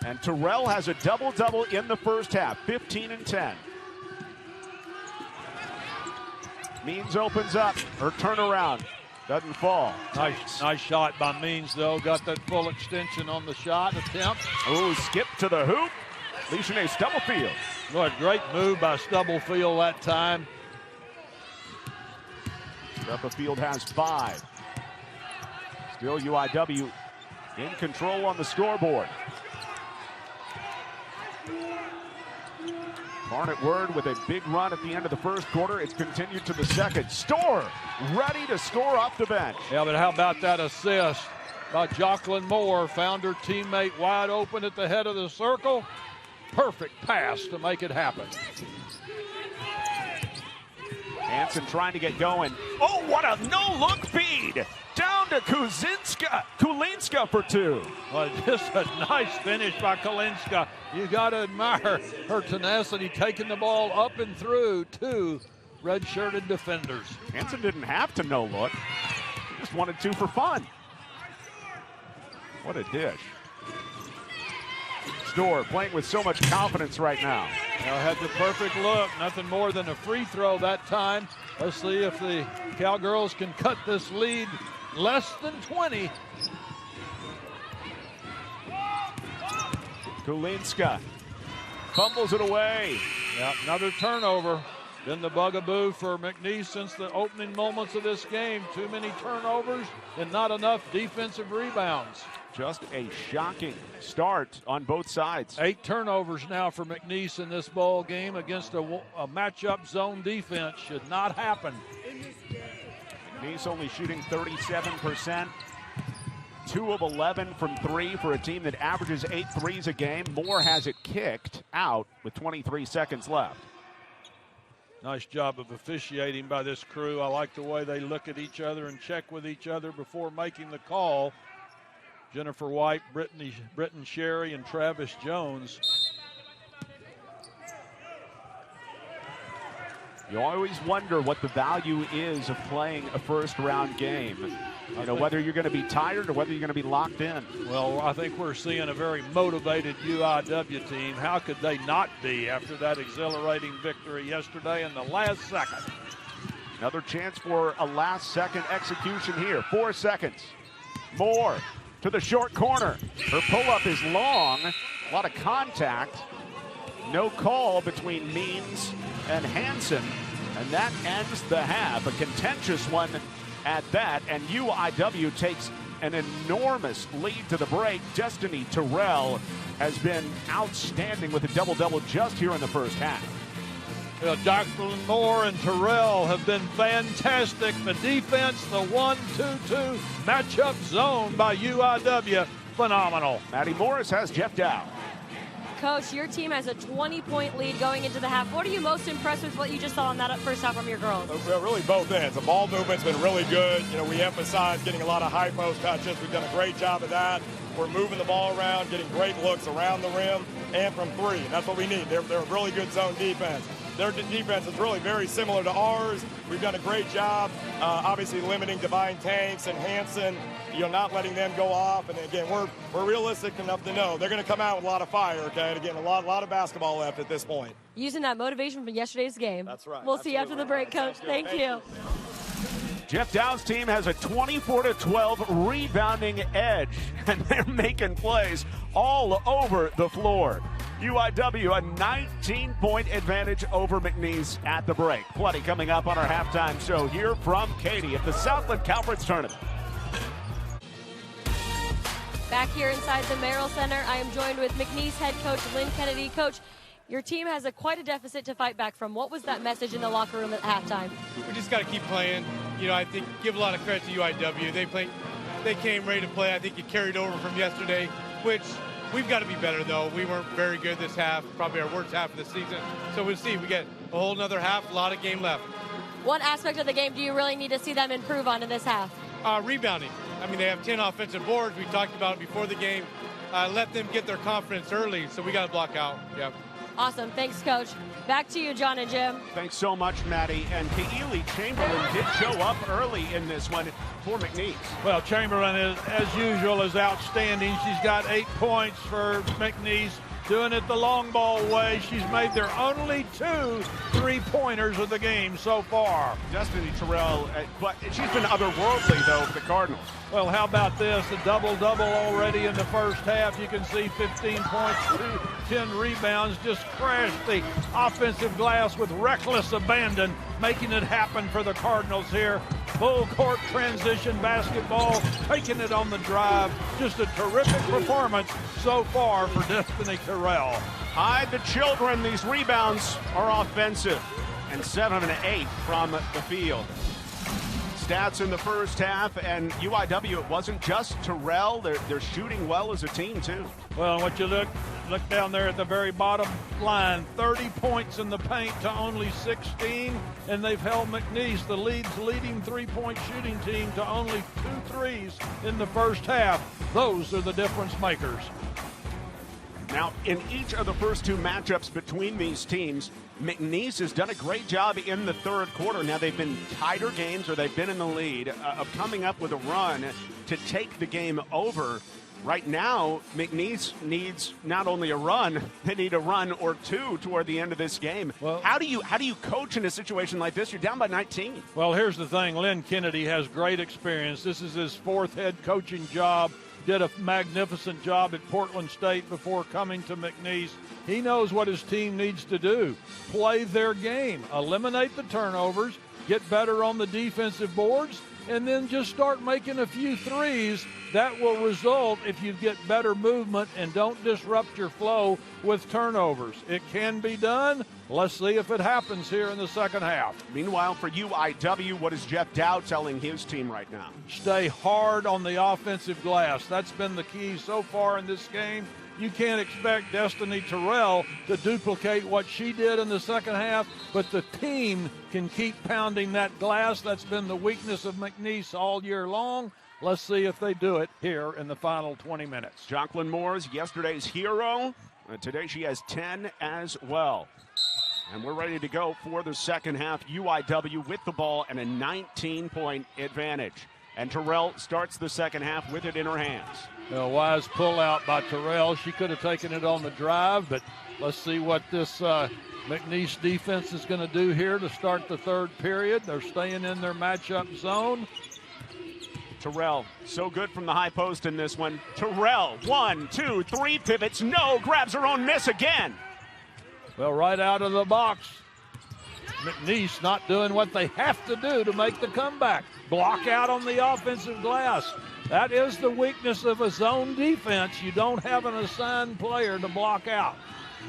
And Terrell has a double-double in the first half, 15 and 10. Means opens up. Her turnaround doesn't fall. Nice shot by Means, though. Got that full extension on the shot attempt. Oh, skip to the hoop. Leshanae Stubblefield. What a great move by Stubblefield that time. Stubblefield has 5. Still UIW in control on the scoreboard. Incarnate Word with a big run at the end of the first quarter. It's continued to the second. Storr ready to score off the bench. Yeah, but how about that assist? by Jocelyn Moore. Found her teammate wide open at the head of the circle. Perfect pass to make it happen. Hansen trying to get going. Oh, what a no-look feed! Down to Kulinska for two. Well, just a nice finish by Kulinska. You got to admire her tenacity, taking the ball up and through two red-shirted defenders. Hansen didn't have to no-look. He just wanted two for fun. What a dish. Storr playing with so much confidence right now. Now had the perfect look, nothing more than a free throw that time. Let's see if the Cowgirls can cut this lead less than 20. Kulinska fumbles it away. Yep, another turnover. Been the bugaboo for McNeese since the opening moments of this game. Too many turnovers and not enough defensive rebounds. Just a shocking start on both sides. 8 turnovers now for McNeese in this ball game against a matchup zone defense. Should not happen. McNeese only shooting 37%. 2 of 11 from 3 for a team that averages 8 threes a game. Moore has it kicked out with 23 seconds left. Nice job of officiating by this crew. I like the way they look at each other and check with each other before making the call. Jennifer White, Britton Sherry, and Travis Jones. You always wonder what the value is of playing a first-round game. You know, whether you're going to be tired or whether you're going to be locked in. Well, I think we're seeing a very motivated UIW team. How could they not be after that exhilarating victory yesterday in the last second? Another chance for a last-second execution here. 4 seconds. Moore to the short corner. Her pull-up is long. A lot of contact. No call between Means and Hansen. And that ends the half. A contentious one at that. And UIW takes an enormous lead to the break. Destiny Terrell has been outstanding with a double-double just here in the first half. Jacqueline Moore and Terrell have been fantastic. The defense, the 1-2-2 matchup zone by UIW, phenomenal. Maddie Morris has Jeff Dow. Coach, your team has a 20-point lead going into the half. What are you most impressed with what you just saw in that first half from your girls? Really both ends. The ball movement's been really good. You know, we emphasize getting a lot of high post touches. We've done a great job of that. We're moving the ball around, getting great looks around the rim and from three. And that's what we need. They're a really good zone defense. Their defense is really very similar to ours. We've done a great job, obviously limiting Divine Tanks and Hansen, not letting them go off. And again, we're realistic enough to know they're going to come out with a lot of fire, okay? And again, a lot of basketball left at this point. Using that motivation from yesterday's game. That's right. We'll see you after the break, Coach. Thank you. Jeff Dow's team has a 24-12 rebounding edge, and they're making plays all over the floor. UIW a 19-point advantage over McNeese at the break. Plenty coming up on our halftime show here from Katy at the Southland Conference Tournament. Back here inside the Merrill Center, I am joined with McNeese head coach Lynn Kennedy. Coach, your team has quite a deficit to fight back from. What was that message in the locker room at halftime? We just got to keep playing. I think give a lot of credit to UIW. They came ready to play. I think it carried over from yesterday, which we've got to be better, though. We weren't very good this half, probably our worst half of the season. So we'll see. We get a whole nother half, a lot of game left. What aspect of the game do you really need to see them improve on in this half? Rebounding. I mean, they have 10 offensive boards. We talked about it before the game. Let them get their confidence early, so we got to block out. Yep. Awesome. Thanks, Coach. Back to you, John and Jim. Thanks so much, Maddie. And Kaeli Chamberlain did show up early in this one for McNeese. Well, Chamberlain, as usual, is outstanding. She's got 8 points for McNeese, doing it the long ball way. She's made their only 2 3-pointers of the game so far. Destiny Terrell, but she's been otherworldly, though, for the Cardinals. Well, how about this? A double-double already in the first half. You can see 15 points, 10 rebounds, just crashed the offensive glass with reckless abandon, making it happen for the Cardinals here. Full court transition basketball, taking it on the drive. Just a terrific performance so far for Destiny Terrell. Hide the children. These rebounds are offensive. And 7 and 8 from the field. stats in the first half, and UIW, it wasn't just Terrell. They're shooting well as a team, too. Well, what you look down there at the very bottom line, 30 points in the paint to only 16, and they've held McNeese, the leading three-point shooting team, to only 2 threes in the first half. Those are the difference makers. Now, in each of the first 2 matchups between these teams, McNeese has done a great job in the third quarter. Now, they've been tighter games, or they've been in the lead, of coming up with a run to take the game over. Right now, McNeese needs not only a run, they need a run or 2 toward the end of this game. Well, how do you coach in a situation like this? You're down by 19. Well, here's the thing. Lynn Kennedy has great experience. This is his 4th head coaching job. Did a magnificent job at Portland State before coming to McNeese. He knows what his team needs to do. Play their game. Eliminate the turnovers. Get better on the defensive boards. And then just start making a few threes. That will result if you get better movement and don't disrupt your flow with turnovers. It can be done. Let's see if it happens here in the second half. Meanwhile, for UIW, what is Jeff Dow telling his team right now? Stay hard on the offensive glass. That's been the key so far in this game. You can't expect Destiny Terrell to duplicate what she did in the second half, but the team can keep pounding that glass. That's been the weakness of McNeese all year long. Let's see if they do it here in the final 20 minutes. Jacqueline Moore's yesterday's hero. Today she has 10 as well. And we're ready to go for the second half. UIW with the ball and a 19-point advantage. And Terrell starts the second half with it in her hands. A wise pullout by Terrell. She could have taken it on the drive, but let's see what this McNeese defense is going to do here to start the third period. They're staying in their matchup zone. Terrell, so good from the high post in this one. Terrell, 1, 2, 3 pivots. No, grabs her own miss again. Well, right out of the box. McNeese not doing what they have to do to make the comeback. Block out on the offensive glass. That is the weakness of a zone defense. You don't have an assigned player to block out.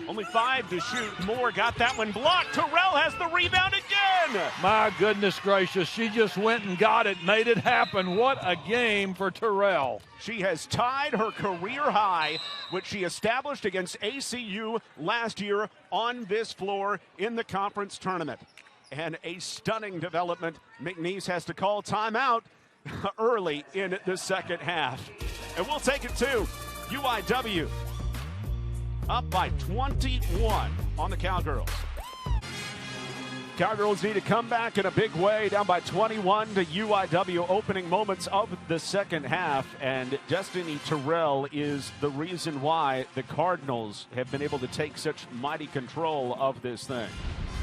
Only 5 to shoot. Moore got that one blocked. Terrell has the rebound again. My goodness gracious. She just went and got it, made it happen. What a game for Terrell. She has tied her career high, which she established against ACU last year on this floor in the conference tournament. And a stunning development. McNeese has to call timeout early in the second half. And we'll take it to UIW. Up by 21 on the Cowgirls. Cowgirls need to come back in a big way, down by 21 to UIW, opening moments of the second half. And Destiny Terrell is the reason why the Cardinals have been able to take such mighty control of this thing.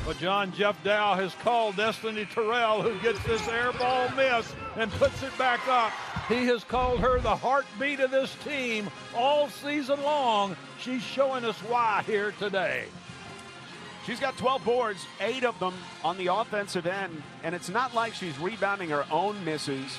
Well, John, Jeff Dow has called Destiny Terrell, who gets this air ball miss and puts it back up. He has called her the heartbeat of this team all season long. She's showing us why here today. She's got 12 boards, 8 of them on the offensive end, and it's not like she's rebounding her own misses.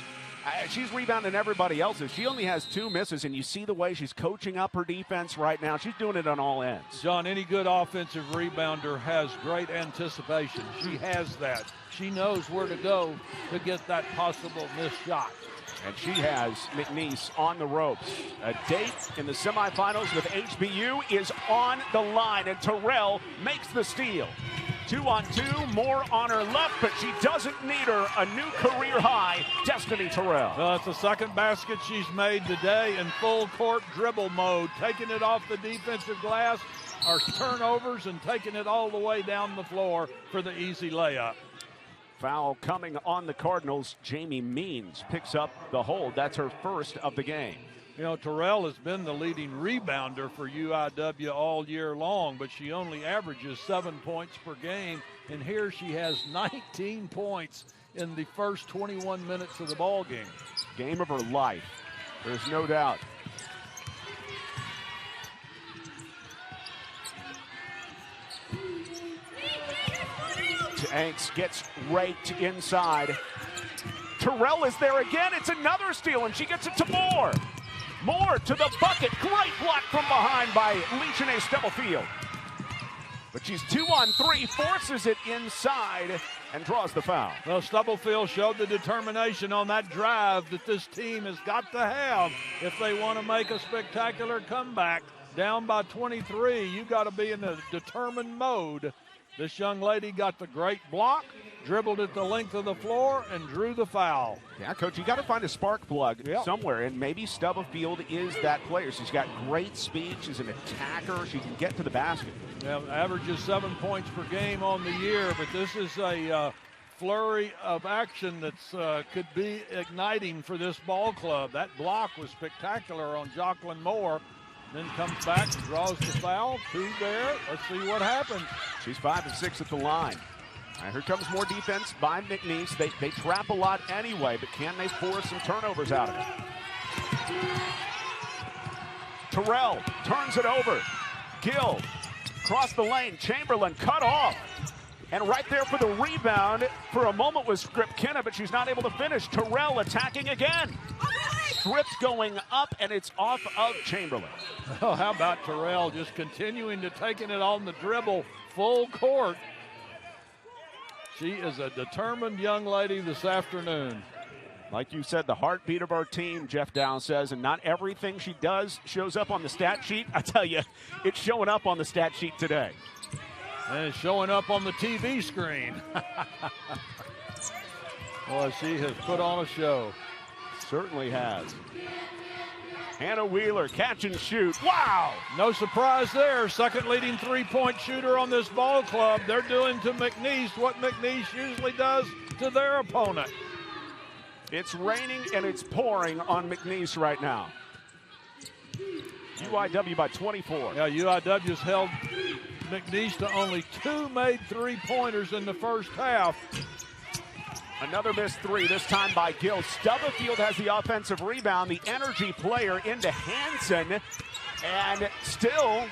She's rebounding everybody else's. She only has 2 misses, and you see the way she's coaching up her defense right now. She's doing it on all ends. John, any good offensive rebounder has great anticipation. She has that. She knows where to go to get that possible missed shot. And she has McNeese on the ropes. A date in the semifinals with HBU is on the line, and Terrell makes the steal. 2-on-2, Moore on her left, but she doesn't need her. A new career high, Destiny Terrell. Well, it's the second basket she's made today in full court dribble mode, taking it off the defensive glass, or turnovers, and taking it all the way down the floor for the easy layup. Foul coming on the Cardinals. Jamie Means picks up the hold. That's her first of the game. You know, Terrell has been the leading rebounder for UIW all year long, but she only averages 7 points per game. And here she has 19 points in the first 21 minutes of the ball game. Game of her life. There's no doubt. Hanks gets raked inside. Terrell is there again. It's another steal, and she gets it to Moore. Moore to the bucket. Great block from behind by Leachene Stubblefield. But she's 2-on-3, forces it inside, and draws the foul. Well, Stubblefield showed the determination on that drive that this team has got to have if they want to make a spectacular comeback. Down by 23, you got to be in a determined mode. This young lady got the great block, dribbled at the length of the floor, and drew the foul. Yeah, Coach, you got to find a spark plug somewhere, and maybe Stubblefield is that player. She's got great speed. She's an attacker. She can get to the basket. Yeah, averages 7 points per game on the year, but this is a flurry of action that could be igniting for this ball club. That block was spectacular on Jocelyn Moore. Then comes back and draws the foul. 2 there. Let's see what happens. She's 5 of 6 at the line. Now here comes more defense by McNeese. They trap a lot anyway, but can they force some turnovers out of it? Terrell turns it over. Gill across the lane. Chamberlain cut off. And right there for the rebound for a moment was Skripkina, but she's not able to finish. Terrell attacking again. Stripped going up, and it's off of Chamberlain. Oh, how about Terrell just continuing to taking it on the dribble full court. She is a determined young lady this afternoon. Like you said, the heartbeat of our team, Jeff Dow says, and not everything she does shows up on the stat sheet. I tell you, it's showing up on the stat sheet today. And it's showing up on the TV screen. Boy, she has put on a show. Certainly has. Hannah Wheeler, catch and shoot. Wow! No surprise there. Second leading three-point shooter on this ball club. They're doing to McNeese what McNeese usually does to their opponent. It's raining and it's pouring on McNeese right now. UIW by 24. Yeah, UIW's held McNeese to only 2 made three-pointers in the first half. Another missed 3, this time by Gill. Stubblefield has the offensive rebound, the energy player into Hansen. And still,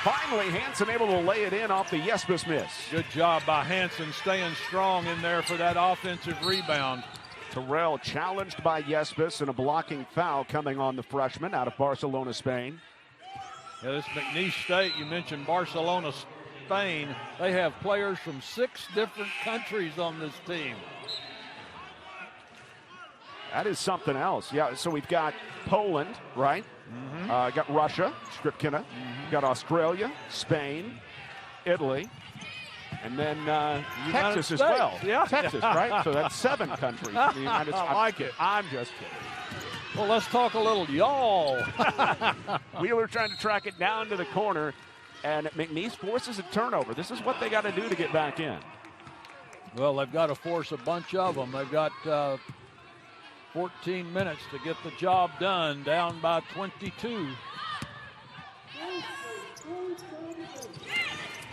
finally, Hansen able to lay it in off the Yespis miss. Good job by Hansen staying strong in there for that offensive rebound. Terrell challenged by Yespis and a blocking foul coming on the freshman out of Barcelona, Spain. Yeah, this McNeese State, you mentioned Barcelona, Spain. They have players from 6 different countries on this team. That is something else. Yeah, so we've got Poland, right? Mm-hmm. Got Russia, Skripkina. Mm-hmm. Got Australia, Spain, Italy, and then Texas as well. Yeah. Texas, right? So that's 7 countries. I like it. I'm just kidding. Well, let's talk a little y'all. Wheeler trying to track it down to the corner, and McNeese forces a turnover. This is what they got to do to get back in. Well, they've got to force a bunch of them. They've got 14 minutes to get the job done, down by 22.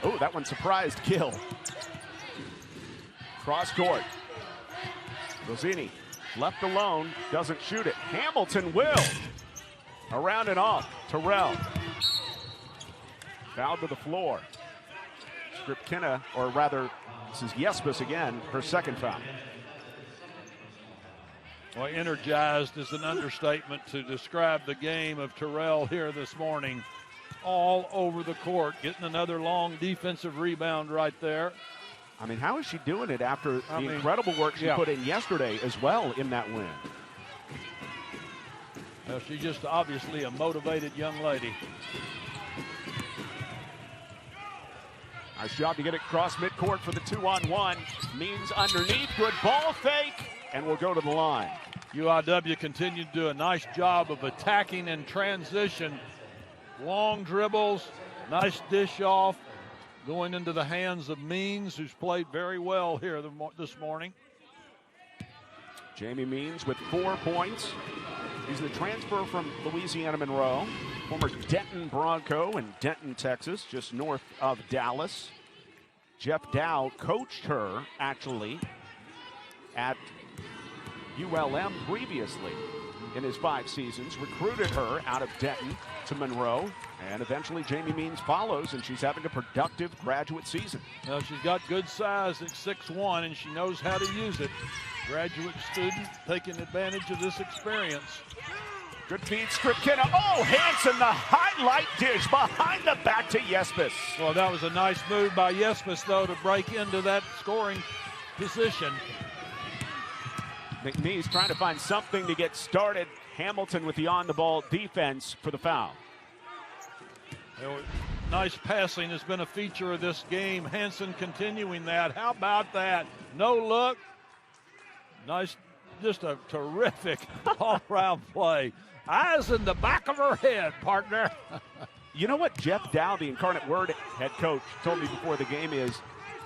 Oh, that one surprised Gill. Cross court. Rosini left alone, doesn't shoot it. Hamilton will. Around and off. Terrell. Foul to the floor. Skripkina, or rather, this is Yespis again, her second foul. Well, energized is an understatement to describe the game of Terrell here this morning. All over the court, getting another long defensive rebound right there. I mean, how is she doing it after the incredible work she put in yesterday as well in that win? Well, she's just obviously a motivated young lady. Nice job to get it across midcourt for the 2-on-1. Means underneath, good ball fake, and we'll go to the line. UIW continued to do a nice job of attacking in transition. Long dribbles, nice dish off, going into the hands of Means, who's played very well here this morning. Jamie Means with 4 points. He's the transfer from Louisiana Monroe, former Denton Bronco in Denton, Texas, just north of Dallas. Jeff Dow coached her, actually, at ULM previously in his 5 seasons, recruited her out of Denton to Monroe, and eventually Jamie Means follows, and she's having a productive graduate season. Well, she's got good size at 6'1", and she knows how to use it. Graduate student taking advantage of this experience. Good feed, Skripkina. Oh, Hansen, the highlight dish behind the back to Yespis. Well, that was a nice move by Yespis, though, to break into that scoring position. McNeese trying to find something to get started. Hamilton with the on-the-ball defense for the foul. Nice passing has been a feature of this game. Hanson continuing that. How about that? No look. Nice, just a terrific all-around play. Eyes in the back of her head, partner. You know what Jeff Dow, the Incarnate Word head coach, told me before the game is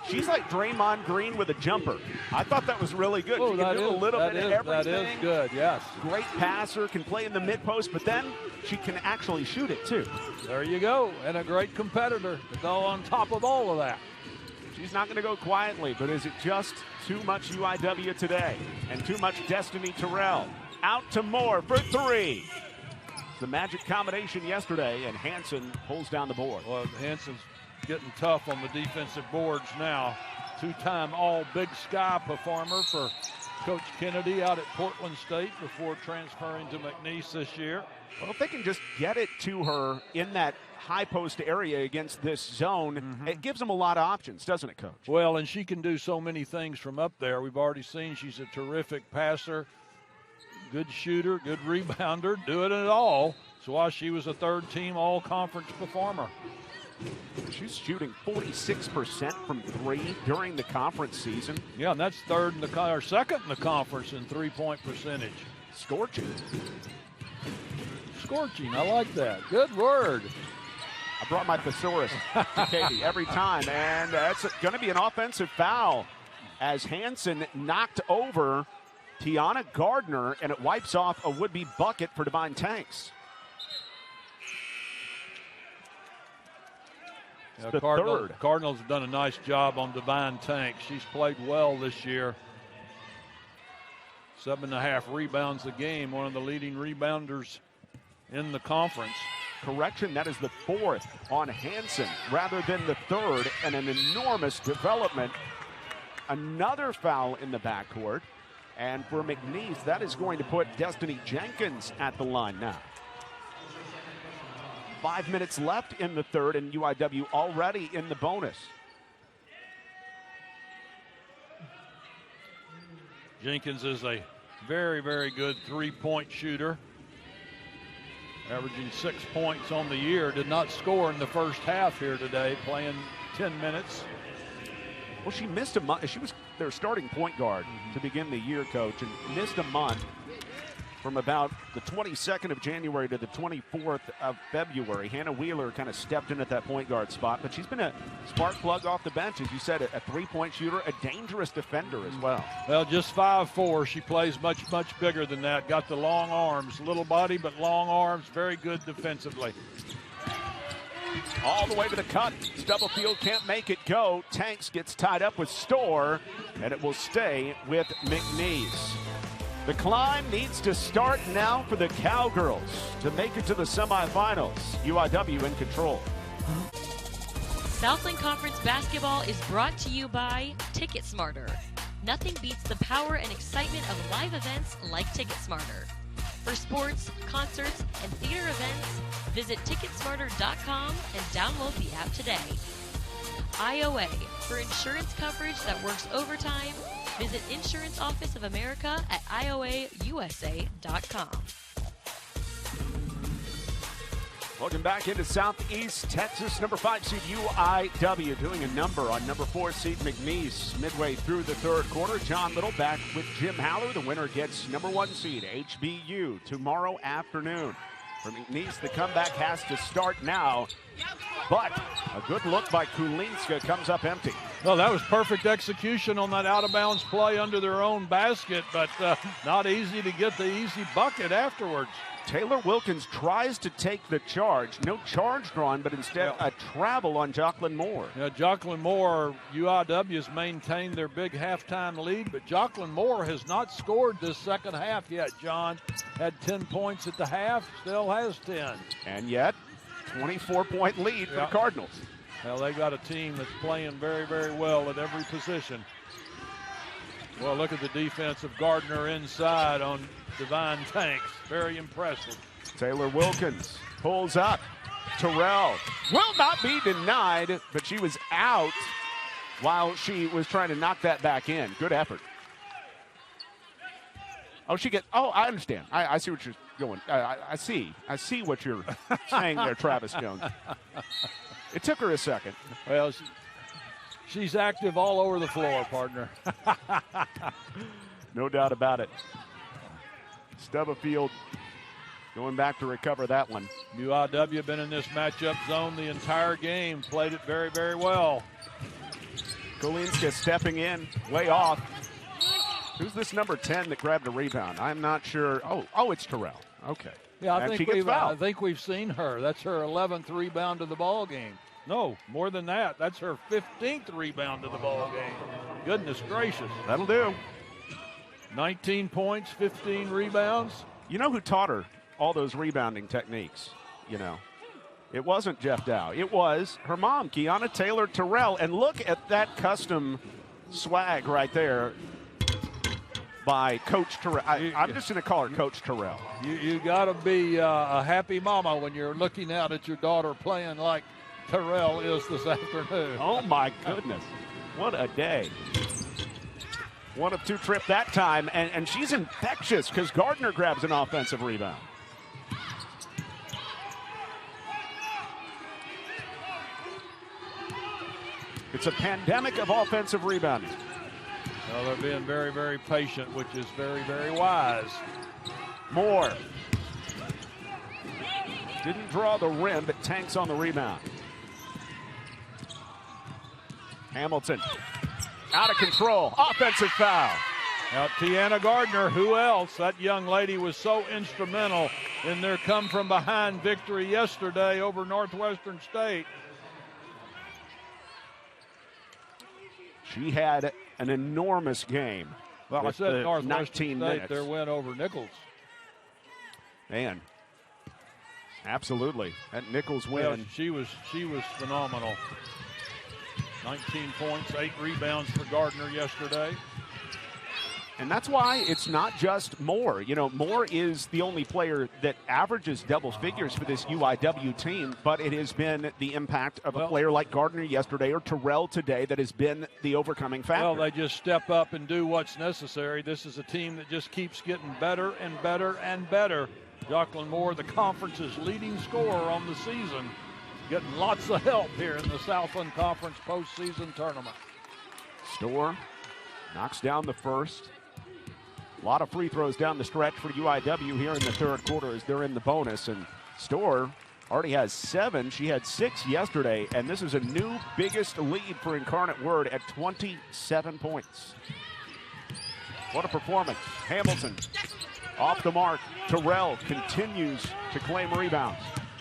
she's like Draymond Green with a jumper. I thought that was really good. She can do a little bit of everything. That is good, yes. Great passer, can play in the mid-post, but then she can actually shoot it too. There you go, and a great competitor to go on top of all of that. She's not going to go quietly, but is it just too much UIW today and too much Destiny Terrell? Out to Moore for three. The magic combination yesterday, and Hanson pulls down the board. Well, Hanson's getting tough on the defensive boards now. Two-time All-Big Sky performer for Coach Kennedy out at Portland State before transferring to McNeese this year. Well, if they can just get it to her in that high post area against this zone, it gives them a lot of options, doesn't it, Coach? Well, and she can do so many things from up there. We've already seen she's a terrific passer, good shooter, good rebounder, doing it all. That's why she was a third-team all-conference performer. She's shooting 46% from three during the conference season. Yeah, and that's third in the or second in the conference in three-point percentage. Scorching. Scorching, I like that. Good word. I brought my thesaurus to Katy every time, and that's going to be an offensive foul as Hanson knocked over Tiana Gardner, and it wipes off a would-be bucket for Divine Tanks. Yeah, Cardinals have done a nice job on Divine Tanks. She's played well this year. 7.5 rebounds a game, one of the leading rebounders in the conference. Correction, that is the fourth on Hanson rather than the third, and an enormous development. Another foul in the backcourt. And for McNeese, that is going to put Destiny Jenkins at the line now. 5 minutes left in the third, and UIW already in the bonus. Jenkins is a very, very good three-point shooter. Averaging 6 points on the year. Did not score in the first half here today, playing 10 minutes. Well, she missed a month. She was their starting point guard to begin the year, Coach, and missed a month from about the 22nd of January to the 24th of February. Hannah Wheeler kind of stepped in at that point guard spot, but she's been a spark plug off the bench. As you said, a three-point shooter, a dangerous defender as well. Well, just 5'4". She plays much, much bigger than that. Got the long arms, little body, but long arms. Very good defensively. All the way to the cut. Stubblefield can't make it go. Tanks gets tied up with Storr, and it will stay with McNeese. The climb needs to start now for the Cowgirls to make it to the semifinals. UIW in control. Southland Conference basketball is brought to you by TicketSmarter. Nothing beats the power and excitement of live events like TicketSmarter. For sports, concerts, and theater events, visit TicketSmarter.com and download the app today. IOA, for insurance coverage that works overtime, visit Insurance Office of America at IOAUSA.com. Welcome back into Southeast Texas. Number 5 seed UIW doing a number on number 4 seed McNeese midway through the third quarter. John Little back with Jim Haller. The winner gets number 1 seed HBU tomorrow afternoon. For McNeese, the comeback has to start now. But a good look by Kulinska comes up empty. Well, that was perfect execution on that out-of-bounds play under their own basket, but not easy to get the easy bucket afterwards. Taylor Wilkins tries to take the charge. No charge drawn, but instead a travel on Jocelyn Moore. Yeah, Jocelyn Moore, UIW has maintained their big halftime lead, but Jocelyn Moore has not scored this second half yet, John. Had 10 points at the half, still has 10. And yet, 24-point lead for the Cardinals. Well, they've got a team that's playing very, very well at every position. Well, look at the defense of Gardner inside on Divine Tanks. Very impressive. Taylor Wilkins pulls up. Terrell will not be denied, but she was out. while she was trying to knock that back in. Good effort. Oh, I understand. I see what you're going. I see what you're saying there, Travis Jones. It took her a second. Well, she's active all over the floor, partner. No doubt about it. Stubblefield going back to recover that one. UIW been in this matchup zone the entire game. Played it very, very well. Kolinska stepping in, way off. Who's this number 10 that grabbed a rebound? I'm not sure. Oh, it's Terrell. Okay. Yeah, I think we've seen her. That's her 11th rebound of the ball game. No, more than that. That's her 15th rebound of the ball game. Goodness gracious. That'll do. 19 points, 15 rebounds. You know who taught her all those rebounding techniques? You know, it wasn't Jeff Dow. It was her mom, Kiana Taylor Terrell. And look at that custom swag right there by Coach Terrell. I'm just going to call her Coach Terrell. You got to be a happy mama when you're looking out at your daughter playing like Terrell is this afternoon. Oh, my goodness. What a day. 1 of 2 trip that time, and she's infectious because Gardner grabs an offensive rebound. It's a pandemic of offensive rebounding. Well, they're being very, very patient, which is very, very wise. Moore. Didn't draw the rim, but tanks on the rebound. Hamilton. Out of control. Offensive foul. Now, Tiana Gardner, who else? That young lady was so instrumental in their come-from-behind victory yesterday over Northwestern State. She had an enormous game. Well, I said Northwestern State, their win over Nichols. Man, absolutely. That Nichols win. Well, she was phenomenal. 19 points, 8 rebounds for Gardner yesterday. And that's why it's not just Moore. You know, Moore is the only player that averages double figures for this UIW team, but it has been the impact of a player like Gardner yesterday or Terrell today that has been the overcoming factor. Well, they just step up and do what's necessary. This is a team that just keeps getting better and better and better. Jocelyn Moore, the conference's leading scorer on the season, getting lots of help here in the Southland Conference postseason tournament. Storr knocks down the first. A lot of free throws down the stretch for UIW here in the third quarter as they're in the bonus. And Storr already has 7. She had 6 yesterday, and this is a new biggest lead for Incarnate Word at 27 points. What a performance. Hamilton off the mark. Terrell continues to claim rebounds.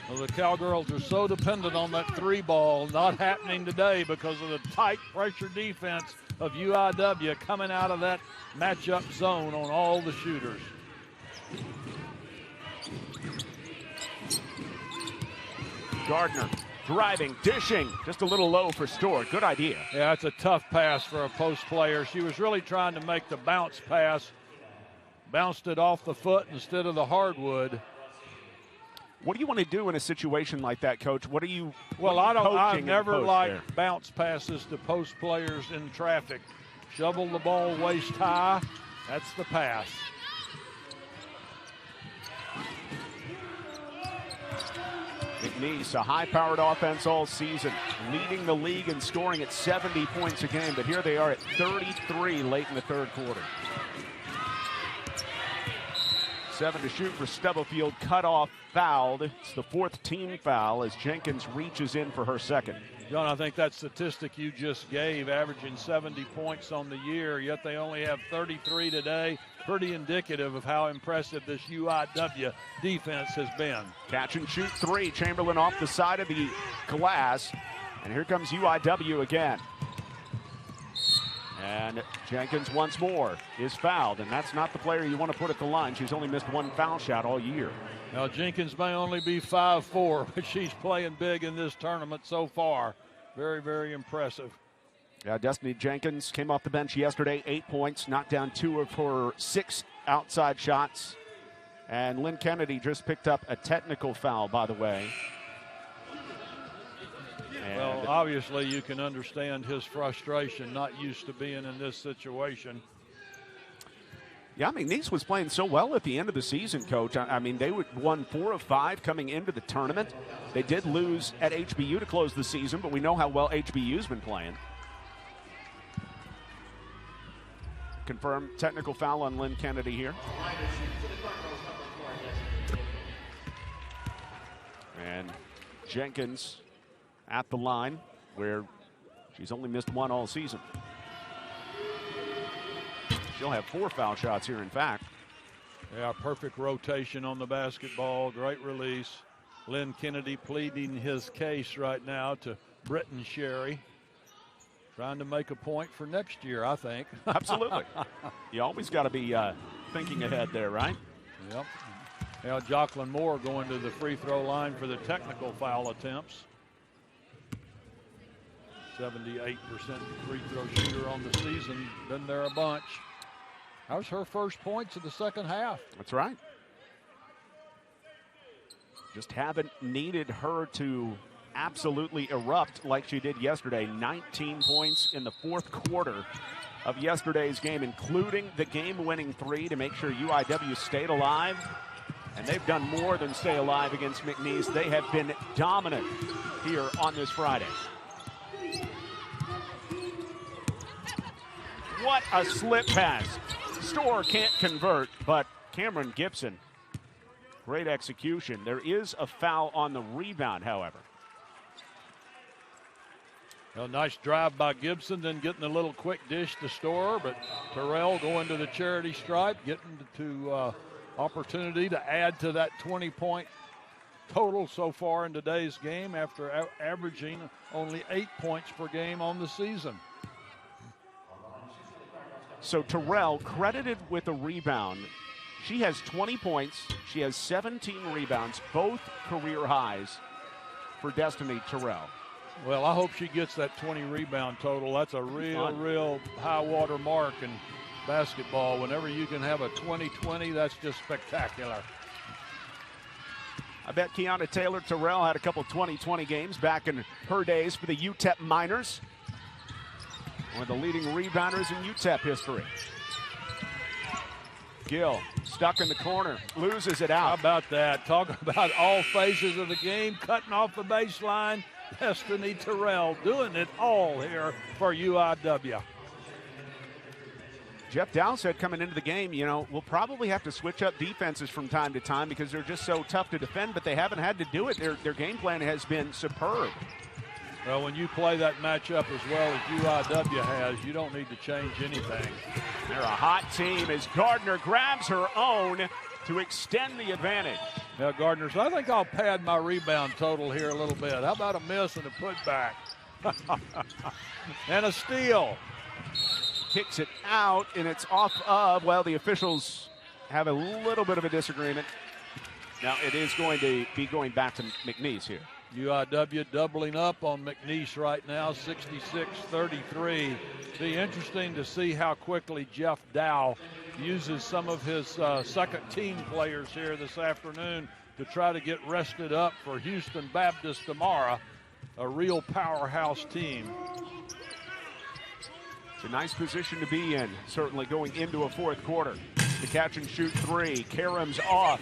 Well, the Cowgirls are so dependent on that 3 ball, not happening today because of the tight pressure defense of UIW coming out of that matchup zone on all the shooters. Gardner driving, dishing, just a little low for Storr. Good idea. Yeah, it's a tough pass for a post player. She was really trying to make the bounce pass. Bounced it off the foot instead of the hardwood. What do you want to do in a situation like that, Coach? What are you I've never liked bounce passes to post players in traffic. Shovel the ball waist high. That's the pass. McNeese, a high-powered offense all season, leading the league in scoring at 70 points a game, but here they are at 33 late in the third quarter. 7 to shoot for Stubblefield, cut off, fouled. It's the 4th team foul as Jenkins reaches in for her second. John, I think that statistic you just gave, averaging 70 points on the year, yet they only have 33 today. Pretty indicative of how impressive this UIW defense has been. Catch and shoot 3. Chamberlain off the side of the glass. And here comes UIW again. And Jenkins once more is fouled, and that's not the player you want to put at the line. She's only missed 1 foul shot all year. Now, Jenkins may only be 5'4", but she's playing big in this tournament so far. Very, very impressive. Yeah, Destiny Jenkins came off the bench yesterday, 8 points, knocked down 2 of her 6 outside shots. And Lynn Kennedy just picked up a technical foul, by the way. And well, Obviously, you can understand his frustration, not used to being in this situation. Yeah, McNeese was playing so well at the end of the season, Coach. I mean, they won 4 of 5 coming into the tournament. They did lose at HBU to close the season, but we know how well HBU's been playing. Confirmed technical foul on Lynn Kennedy here. And Jenkins at the line, where she's only missed 1 all season. She'll have 4 foul shots here, in fact. Yeah, perfect rotation on the basketball. Great release. Lynn Kennedy pleading his case right now to Britton Sherry. Trying to make a point for next year, I think. Absolutely. You always got to be thinking ahead there, right? Yep. Now Jocelyn Moore going to the free throw line for the technical foul attempts. 78% free throw shooter on the season. Been there a bunch. That was her first points of the second half. That's right. Just haven't needed her to absolutely erupt like she did yesterday. 19 points in the 4th quarter of yesterday's game, including the game-winning 3 to make sure UIW stayed alive. And they've done more than stay alive against McNeese. They have been dominant here on this Friday. What a slip pass. Storr can't convert, but Cameron Gibson, great execution. There is a foul on the rebound, however. A nice drive by Gibson, then getting a little quick dish to Storr, but Terrell going to the charity stripe, getting to opportunity to add to that 20-point total so far in today's game after averaging only 8 points per game on the season. So Terrell credited with a rebound. She has 20 points. She has 17 rebounds, both career highs for Destiny Terrell. Well, I hope she gets that 20 rebound total. That's a real high water mark in basketball. Whenever you can have a 20-20, that's just spectacular. I bet Kiana Taylor-Terrell had a couple 20-20 games back in her days for the UTEP Miners. One of the leading rebounders in UTEP history. Gill stuck in the corner, loses it out. How about that? Talk about all phases of the game, cutting off the baseline. Destiny Terrell doing it all here for UIW. Jeff Dow said coming into the game, you know, we'll probably have to switch up defenses from time to time because they're just so tough to defend, but they haven't had to do it. Their game plan has been superb. Well, when you play that matchup as well as UIW has, you don't need to change anything. They're a hot team as Gardner grabs her own to extend the advantage. Now, Gardner's, I think I'll pad my rebound total here a little bit. How about a miss and a putback? And a steal. Kicks it out, and it's off of, well, the officials have a little bit of a disagreement. Now, it is going to be going back to McNeese here. UIW doubling up on McNeese right now, 66-33. Be interesting to see how quickly Jeff Dow uses some of his second team players here this afternoon to try to get rested up for Houston Baptist tomorrow, a real powerhouse team. It's a nice position to be in, certainly going into a 4th quarter. The catch and shoot 3, Karam's off,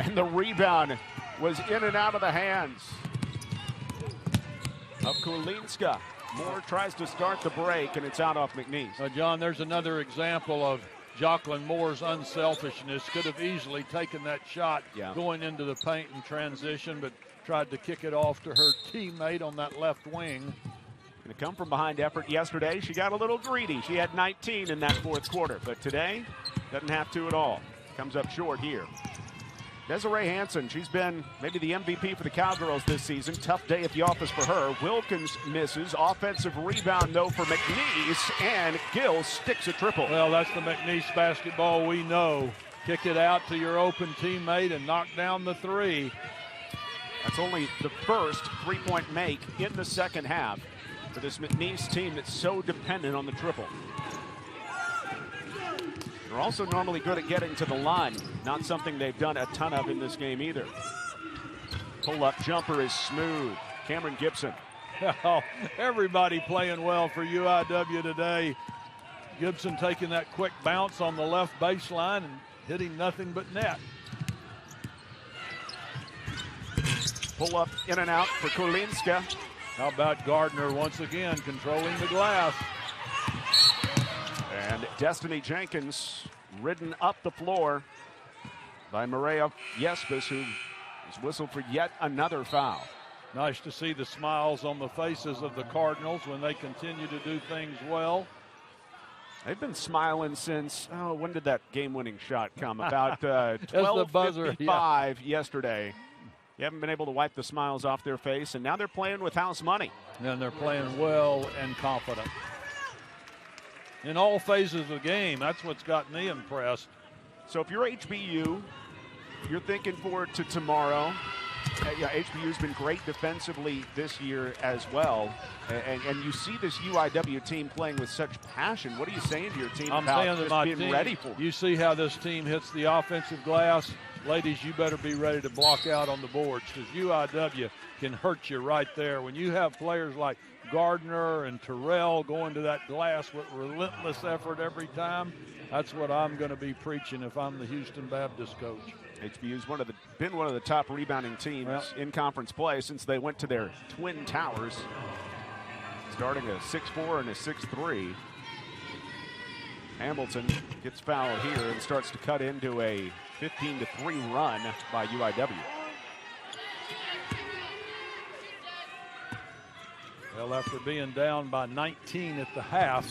and the rebound was in and out of the hands of Kulinska. Moore tries to start the break, and it's out off McNeese. John, there's another example of Jocelyn Moore's unselfishness. Could have easily taken that shot going into the paint in transition, but tried to kick it off to her teammate on that left wing. Going to come from behind effort yesterday. She got a little greedy. She had 19 in that 4th quarter, but today doesn't have to at all. Comes up short here. Desiree Hanson, she's been maybe the MVP for the Cowgirls this season. Tough day at the office for her. Wilkins misses. Offensive rebound, though, for McNeese, and Gill sticks a triple. Well, that's the McNeese basketball we know. Kick it out to your open teammate and knock down the 3. That's only the first 3-point make in the second half for this McNeese team that's so dependent on the triple. They're also normally good at getting to the line. Not something they've done a ton of in this game either. Pull-up jumper is smooth. Cameron Gibson Well, everybody playing well for UIW today. Gibson taking that quick bounce on the left baseline and hitting nothing but net. Pull up in and out for Kulinska. How about Gardner once again controlling the glass? And Destiny Jenkins ridden up the floor by Maria Yespis, who is whistled for yet another foul. Nice to see the smiles on the faces of the Cardinals when they continue to do things well. They've been smiling since, when did that game-winning shot come? About 12:55 yesterday. You haven't been able to wipe the smiles off their face, and now they're playing with house money. And they're playing well and confident. In all phases of the game, that's what's got me impressed. So if you're HBU, you're thinking forward to tomorrow. HBU's been great defensively this year as well. And you see this UIW team playing with such passion. What are you saying to your team about just being ready for it? You see how this team hits the offensive glass. Ladies, you better be ready to block out on the boards because UIW can hurt you right there. When you have players like Gardner and Terrell going to that glass with relentless effort every time, that's what I'm going to be preaching if I'm the Houston Baptist coach. HBU's been one of the top rebounding teams in conference play since they went to their Twin Towers, starting a 6'4" and a 6'3". Hamilton gets fouled here and starts to cut into a 15-3 run by UIW. Well, after being down by 19 at the half,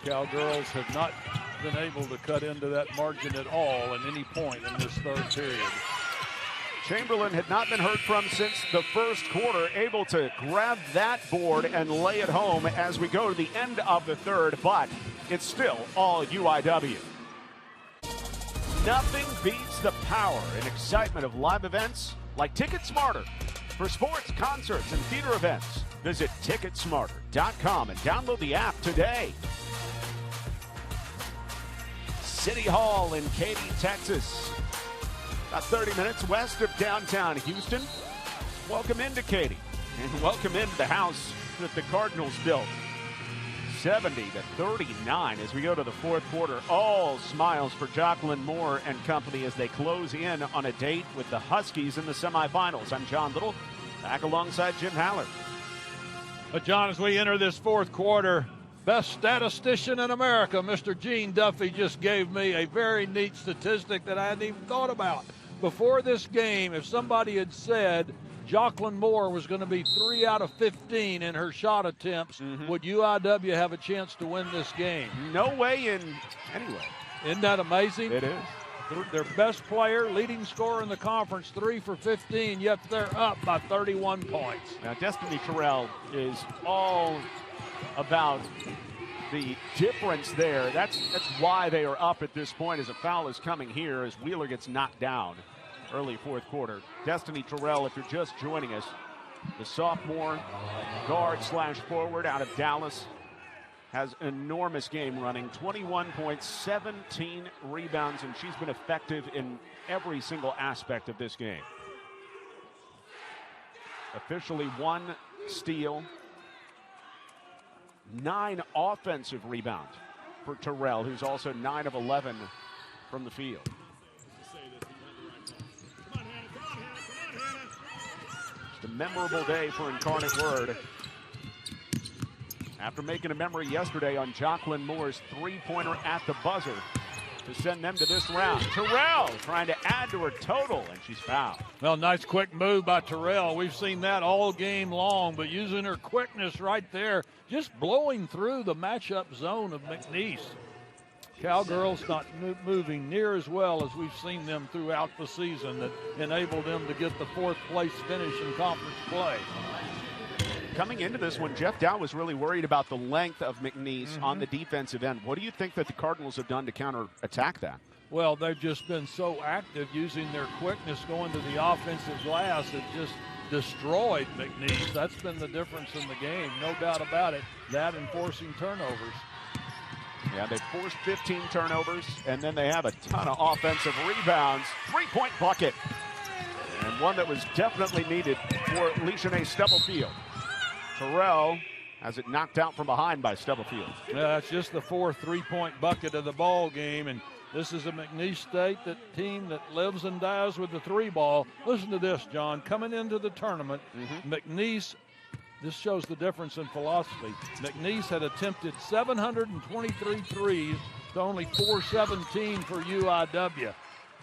Cowgirls have not been able to cut into that margin at all at any point in this third period. Chamberlain had not been heard from since the first quarter, able to grab that board and lay it home as we go to the end of the third, but it's still all UIW. Nothing beats the power and excitement of live events like Ticket Smarter. For sports, concerts, and theater events, visit TicketSmarter.com and download the app today. City Hall in Katy, Texas. About 30 minutes west of downtown Houston. Welcome into Katy, and welcome into the house that the Cardinals built. 70-39 as we go to the fourth quarter. All smiles for Jocelyn Moore and company as they close in on a date with the Huskies in the semifinals. I'm John Little, back alongside Jim Haller. But John, as we enter this fourth quarter, best statistician in America, Mr. Gene Duffy, just gave me a very neat statistic that I hadn't even thought about. Before this game, if somebody had said Jocelyn Moore was going to be 3 out of 15 in her shot attempts, would UIW have a chance to win this game? No way in anyway. Isn't that amazing? It is. Their best player, leading scorer in the conference, 3 for 15, yet they're up by 31 points. Now, Destiny Terrell is all about the difference there. That's why they are up at this point, as a foul is coming here as Wheeler gets knocked down early fourth quarter. Destiny Terrell, if you're just joining us, the sophomore guard/forward out of Dallas, has an enormous game running, 21 points, 17 rebounds, and she's been effective in every single aspect of this game. Officially 1 steal, 9 offensive rebounds for Terrell, who's also 9 of 11 from the field. Just a memorable day for Incarnate Word. After making a memory yesterday on Jocelyn Moore's three-pointer at the buzzer to send them to this round. Terrell trying to add to her total, and she's fouled. Well, nice quick move by Terrell. We've seen that all game long, but using her quickness right there, just blowing through the matchup zone of McNeese. Cowgirls not moving near as well as we've seen them throughout the season that enabled them to get the fourth-place finish in conference play. Coming into this one, Jeff Dow was really worried about the length of McNeese on the defensive end. What do you think that the Cardinals have done to counterattack that? Well, they've just been so active using their quickness going to the offensive glass. It just destroyed McNeese. That's been the difference in the game, no doubt about it. That and forcing turnovers. Yeah, they forced 15 turnovers, and then they have a ton of offensive rebounds. Three-point bucket. And one that was definitely needed for Leshanae Stubblefield. Terrell has it knocked out from behind by Stubblefield. Yeah, that's just the fourth three-point bucket of the ball game, and this is a McNeese State team that lives and dies with the three ball. Listen to this, John. Coming into the tournament, McNeese, this shows the difference in philosophy. McNeese had attempted 723 threes to only 417 for UIW.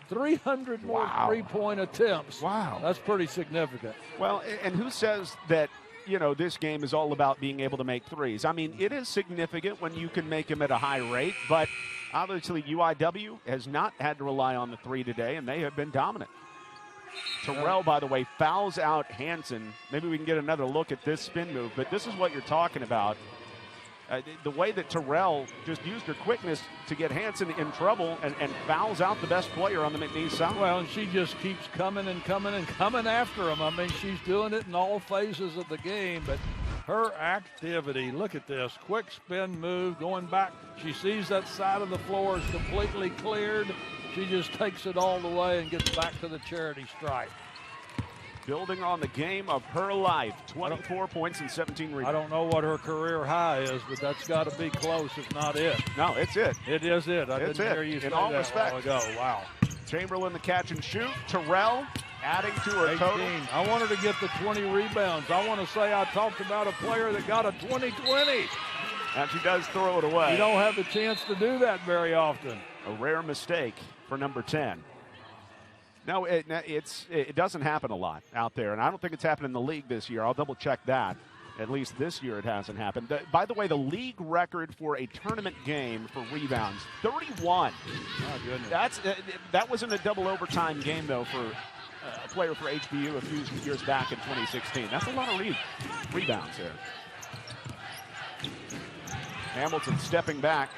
300 more three-point attempts. Wow. That's pretty significant. Well, and who says that, you know, this game is all about being able to make threes? I mean, it is significant when you can make them at a high rate, but obviously UIW has not had to rely on the three today, and they have been dominant. Terrell, by the way, fouls out Hansen. Maybe we can get another look at this spin move, but this is what you're talking about. The way that Terrell just used her quickness to get Hansen in trouble and fouls out the best player on the McNeese side. Well, and she just keeps coming and coming and coming after him. I mean, she's doing it in all phases of the game, but her activity, look at this, quick spin move, going back. She sees that side of the floor is completely cleared. She just takes it all the way and gets back to the charity stripe. Building on the game of her life, 24 points and 17 rebounds. I don't know what her career high is, but that's got to be close, if not it. No, it's it. It is it. I didn't hear you say that a while ago. Wow. Chamberlain the catch and shoot. Terrell adding to her 18. total. I want her to get the 20 rebounds. I want to say I talked about a player that got a 20-20. And she does throw it away. You don't have the chance to do that very often. A rare mistake for number 10. No, it doesn't happen a lot out there, and I don't think it's happened in the league this year. I'll double-check that. At least this year it hasn't happened. By the way, the league record for a tournament game for rebounds, 31. Oh, goodness. That wasn't a double overtime game, though, for a player for HBU a few years back in 2016. That's a lot of rebounds there. Hamilton stepping back.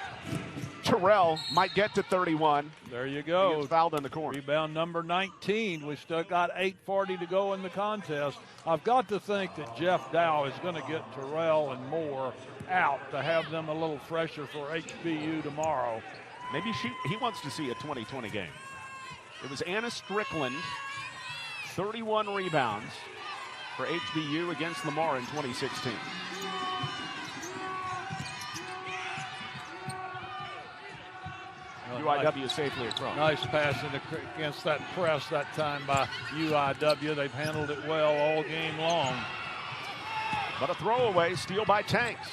Terrell might get to 31. There you go. He gets fouled in the corner. Rebound number 19. We still got 8:40 to go in the contest. I've got to think that Jeff Dow is going to get Terrell and Moore out to have them a little fresher for HBU tomorrow. Maybe he wants to see a 20-20 game. It was Anna Strickland, 31 rebounds for HBU against Lamar in 2016. UIW safely across. Nice pass against that press that time by UIW. They've handled it well all game long. But a throwaway, steal by Tanks.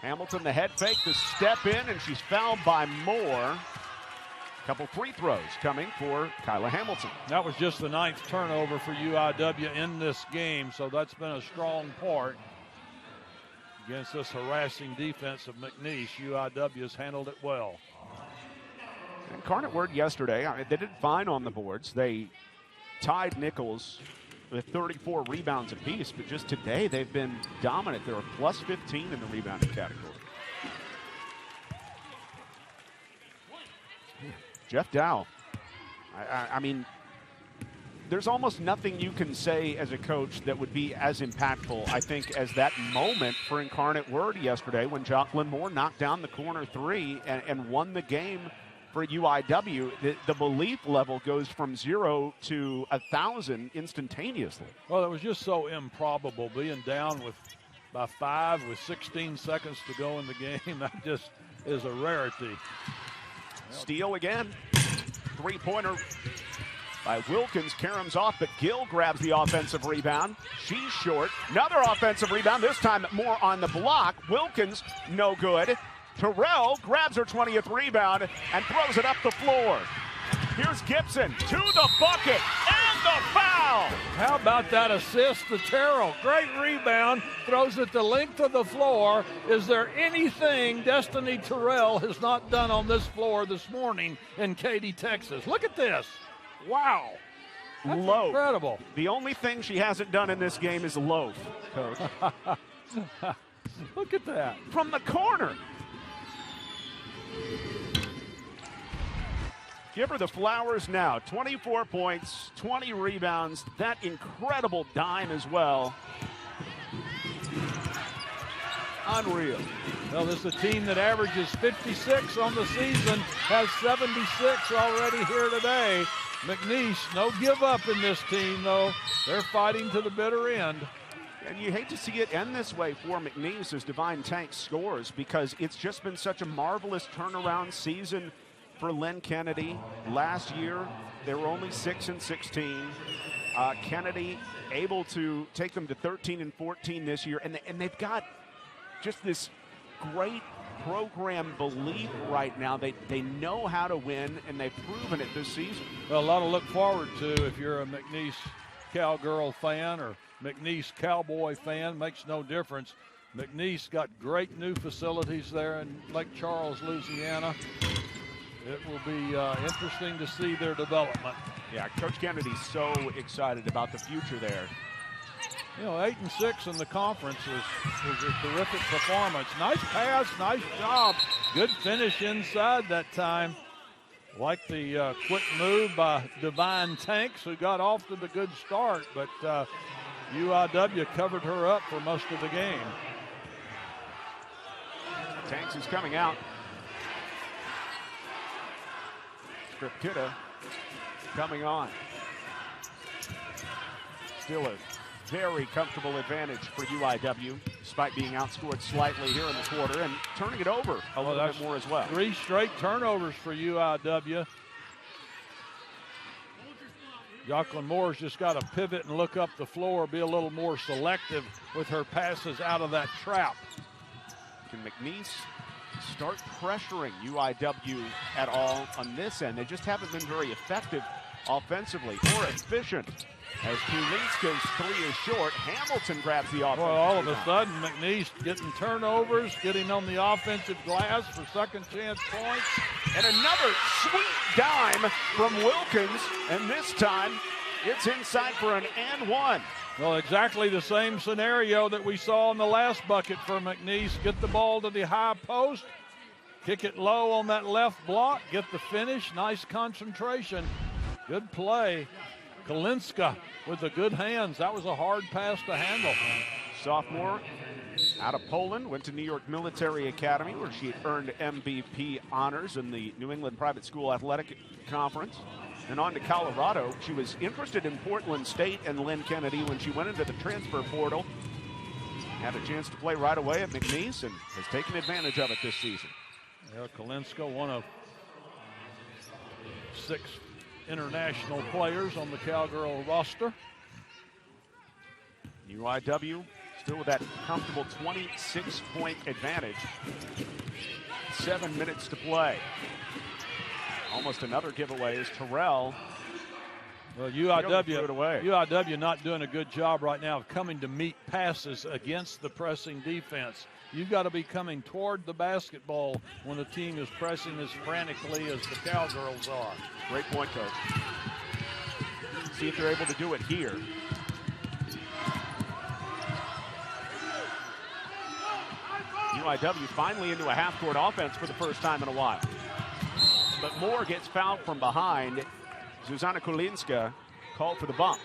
Hamilton, the head fake, the step in, and she's fouled by Moore. Couple free throws coming for Kyla Hamilton. That was just the 9th turnover for UIW in this game, so that's been a strong part against this harassing defense of McNeese. UIW has handled it well. Incarnate Word yesterday, they did fine on the boards. They tied Nichols with 34 rebounds apiece, but just today they've been dominant. They're a plus 15 in the rebounding category. Jeff Dow, I mean, there's almost nothing you can say as a coach that would be as impactful, I think, as that moment for Incarnate Word yesterday when Jocelyn Moore knocked down the corner three and won the game for UIW. The belief level goes from 0 to 1,000 instantaneously. Well, it was just so improbable being down by 5 with 16 seconds to go in the game. That just is a rarity. Steal again. Three-pointer by Wilkins. Karam's off, but Gill grabs the offensive rebound. She's short. Another offensive rebound, this time more on the block. Wilkins, no good. Terrell grabs her 20th rebound and throws it up the floor. Here's Gibson to the bucket and the foul. How about that assist to Terrell? Great rebound, throws it the length of the floor. Is there anything Destiny Terrell has not done on this floor this morning in Katy, Texas? Look at this. Wow. That's loaf. Incredible. The only thing she hasn't done in this game is loaf, Coach. Look at that. From the corner. Give her the flowers now. 24 points, 20 rebounds, that incredible dime as well. Unreal. Well, this is a team that averages 56 on the season, has 76 already here today. McNeese, no give up in this team, though. They're fighting to the bitter end. And you hate to see it end this way for McNeese as Divine Tank scores, because it's just been such a marvelous turnaround season for Lynn Kennedy. Last year, they were only 6-16. Kennedy able to take them to 13-14 this year, and they've got just this great program belief right now. They know how to win, and they've proven it this season. Well, a lot to look forward to if you're a McNeese Cowgirl fan or McNeese Cowboy fan. Makes no difference. McNeese got great new facilities there in Lake Charles, Louisiana. It will be interesting to see their development. Yeah, Coach Kennedy's so excited about the future there. You know, 8-6 in the conference is a terrific performance. Nice pass, nice job. Good finish inside that time. Like the quick move by Divine Tanks, who got off to the good start, but UIW covered her up for most of the game. Tanks is coming out. Scripkita coming on. Still a very comfortable advantage for UIW, despite being outscored slightly here in the quarter and turning it over a little bit more as well. 3 straight turnovers for UIW. Jacqueline Moore's just got to pivot and look up the floor, be a little more selective with her passes out of that trap. Can McNeese start pressuring UIW at all on this end? They just haven't been very effective offensively or efficient. As Kulinska's 3 is short, Hamilton grabs the offense. Well, all of a sudden, McNeese getting turnovers, getting on the offensive glass for second chance points. And another sweet dime from Wilkins, and this time it's inside for an and one. Well, exactly the same scenario that we saw in the last bucket for McNeese. Get the ball to the high post, kick it low on that left block, get the finish, nice concentration, good play. Kalinska with the good hands. That was a hard pass to handle. Sophomore out of Poland, went to New York Military Academy where she earned MVP honors in the New England Private School Athletic Conference. And on to Colorado. She was interested in Portland State and Lynn Kennedy when she went into the transfer portal. Had a chance to play right away at McNeese and has taken advantage of it this season. Yeah, Kalinska, one of 6 international players on the Cowgirl roster. UIW still with that comfortable 26-point advantage. 7 minutes to play. Almost another giveaway is Terrell. Well, UIW not doing a good job right now of coming to meet passes against the pressing defense. You've got to be coming toward the basketball when the team is pressing as frantically as the Cowgirls are. Great point, Coach. See if they're able to do it here. UIW finally into a half-court offense for the first time in a while. But Moore gets fouled from behind. Zuzana Kulinska called for the bump.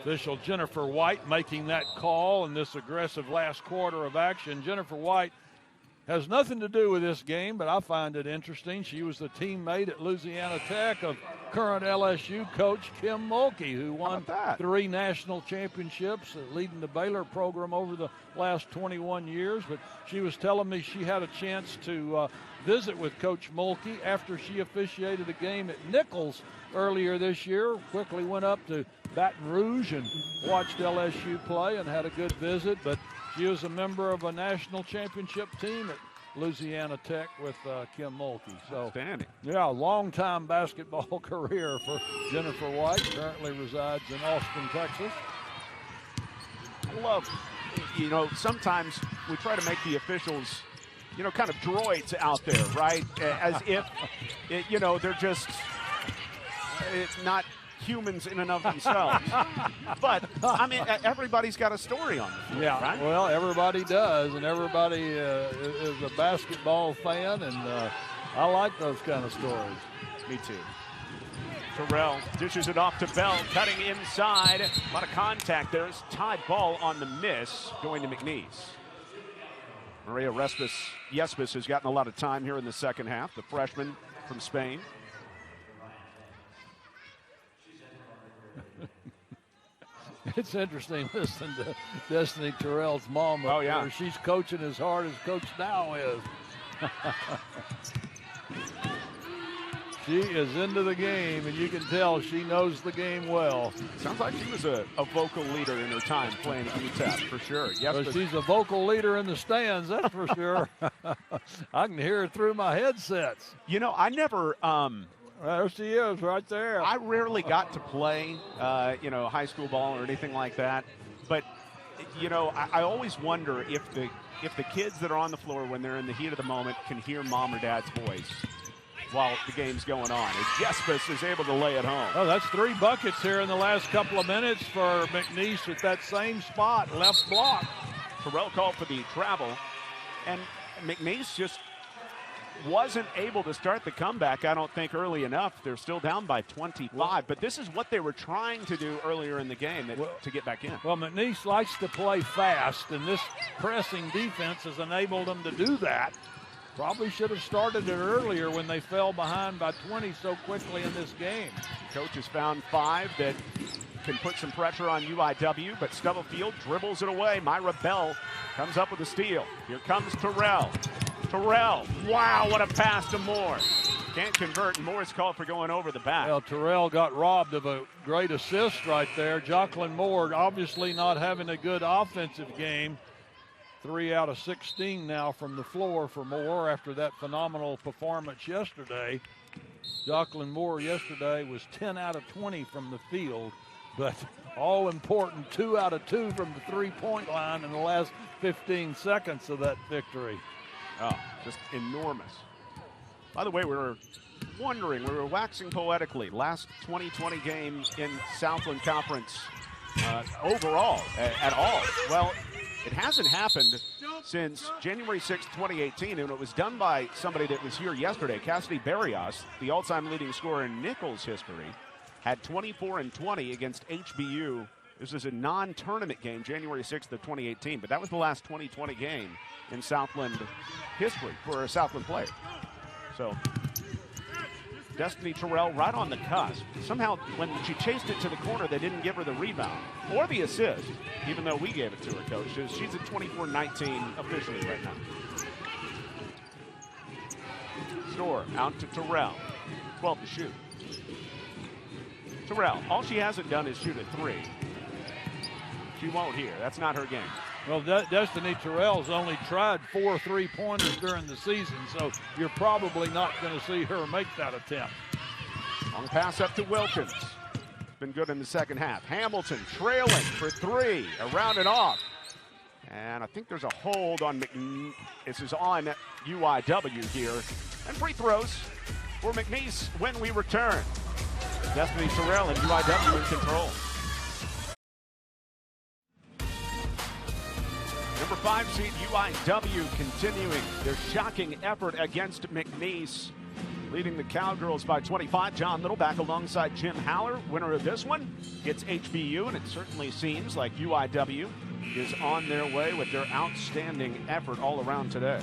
Official Jennifer White making that call in this aggressive last quarter of action. Jennifer White has nothing to do with this game, but I find it interesting. She was the teammate at Louisiana Tech of current LSU coach Kim Mulkey, who won 3 national championships, leading the Baylor program over the last 21 years. But she was telling me she had a chance to visit with Coach Mulkey after she officiated a game at Nichols earlier this year. Quickly went up to Baton Rouge and watched LSU play and had a good visit. But she was a member of a national championship team at Louisiana Tech with Kim Mulkey. So, outstanding. Yeah, a long-time basketball career for Jennifer White. Currently resides in Austin, Texas. I love, sometimes we try to make the officials, kind of droids out there, right? As if, they're just not humans in and of themselves. But, everybody's got a story on this. Yeah, right? Well, everybody does, and everybody is a basketball fan, and I like those kind of stories. Me too. Terrell dishes it off to Bell, cutting inside. A lot of contact there. It's tied ball on the miss, going to McNeese. Maria Yespis has gotten a lot of time here in the second half, the freshman from Spain. It's interesting listening to Destiny Terrell's mom. Oh, yeah. Where she's coaching as hard as Coach Dow is. She is into the game, and you can tell she knows the game well. Sounds like she was a vocal leader in her time playing at UTEP, for sure. Yes, but she's a vocal leader in the stands, that's for sure. I can hear her through my headsets. You know, I never there she is, right there. I rarely got to play, high school ball or anything like that. But, I always wonder if the kids that are on the floor when they're in the heat of the moment can hear mom or dad's voice while the game's going on. As Yespis is able to lay it home. Oh, that's 3 buckets here in the last couple of minutes for McNeese at that same spot, left block. Terrell called for the travel, and McNeese just wasn't able to start the comeback, I don't think, early enough. They're still down by 25, but this is what they were trying to do earlier in the game to get back in. Well, McNeese likes to play fast, and this pressing defense has enabled them to do that. Probably should have started it earlier when they fell behind by 20 so quickly in this game. Coach has found 5 that can put some pressure on UIW, but Stubblefield dribbles it away. Myra Bell comes up with a steal. Here comes Terrell. Terrell, wow, what a pass to Moore. Can't convert, and Moore's called for going over the back. Well, Terrell got robbed of a great assist right there. Jocelyn Moore obviously not having a good offensive game. 3 out of 16 now from the floor for Moore after that phenomenal performance yesterday. Jocelyn Moore yesterday was 10 out of 20 from the field, but all important 2 out of 2 from the three-point line in the last 15 seconds of that victory. Oh, just enormous. By the way, we were waxing poetically. Last 2020 game in Southland Conference overall at all. Well, it hasn't happened since January 6, 2018, and it was done by somebody that was here yesterday. Cassidy Barrios, the all-time leading scorer in Nichols history, had 24 and 20 against HBU. This is a non-tournament game, January 6th of 2018, but that was the last 2020 game in Southland history for a Southland player. So Destiny Terrell right on the cusp. Somehow, when she chased it to the corner, they didn't give her the rebound or the assist, even though we gave it to her, Coach. She's at 24-19 officially right now. Store out to Terrell. 12 to shoot. Terrell, all she hasn't done is shoot a 3. She won't here. That's not her game. Well, Destiny Terrell's only tried 4 3-pointers during the season, so you're probably not going to see her make that attempt. Long pass up to Wilkins. Been good in the second half. Hamilton trailing for 3. Around and off. And I think there's a hold on McNeese. This is on UIW here. And free throws for McNeese when we return. Destiny Terrell and UIW in control. Number 5 seed UIW continuing their shocking effort against McNeese, leading the Cowgirls by 25. John Little back alongside Jim Haller. Winner of this one gets HBU, and it certainly seems like UIW is on their way with their outstanding effort all around today.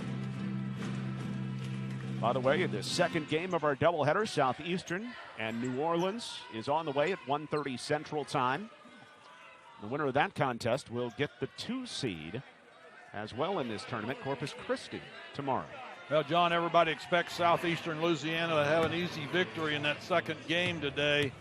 By the way, the second game of our doubleheader, Southeastern and New Orleans, is on the way at 1:30 Central Time. The winner of that contest will get the 2 seed as well in this tournament, Corpus Christi, tomorrow. Well, John, everybody expects Southeastern Louisiana to have an easy victory in that second game today.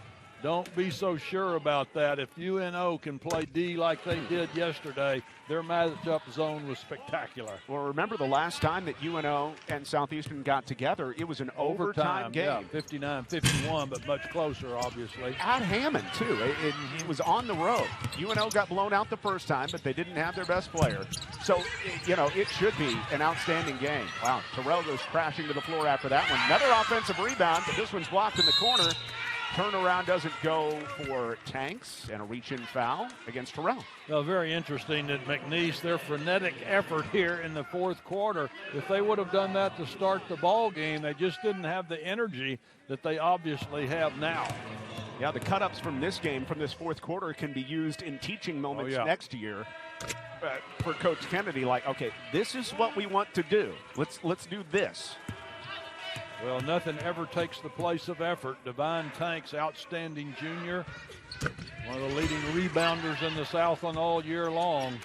Don't be so sure about that. If UNO can play D like they did yesterday, their matchup zone was spectacular. Well, remember the last time that UNO and Southeastern got together, it was an overtime game. Yeah, 59-51, but much closer, obviously. At Hammond, too. It was on the road. UNO got blown out the first time, but they didn't have their best player. So, it should be an outstanding game. Wow, Terrell goes crashing to the floor after that one. Another offensive rebound, but this one's blocked in the corner. Turnaround doesn't go for Tanks, and a reach-in foul against Terrell. Well, very interesting that McNeese, their frenetic effort here in the fourth quarter, if they would have done that to start the ball game, they just didn't have the energy that they obviously have now. Yeah, the cut-ups from this game, from this fourth quarter, can be used in teaching moments next year for Coach Kennedy. Like, okay, this is what we want to do. Let's do this. Well, nothing ever takes the place of effort. Divine Tank's outstanding junior, one of the leading rebounders in the Southland all year long,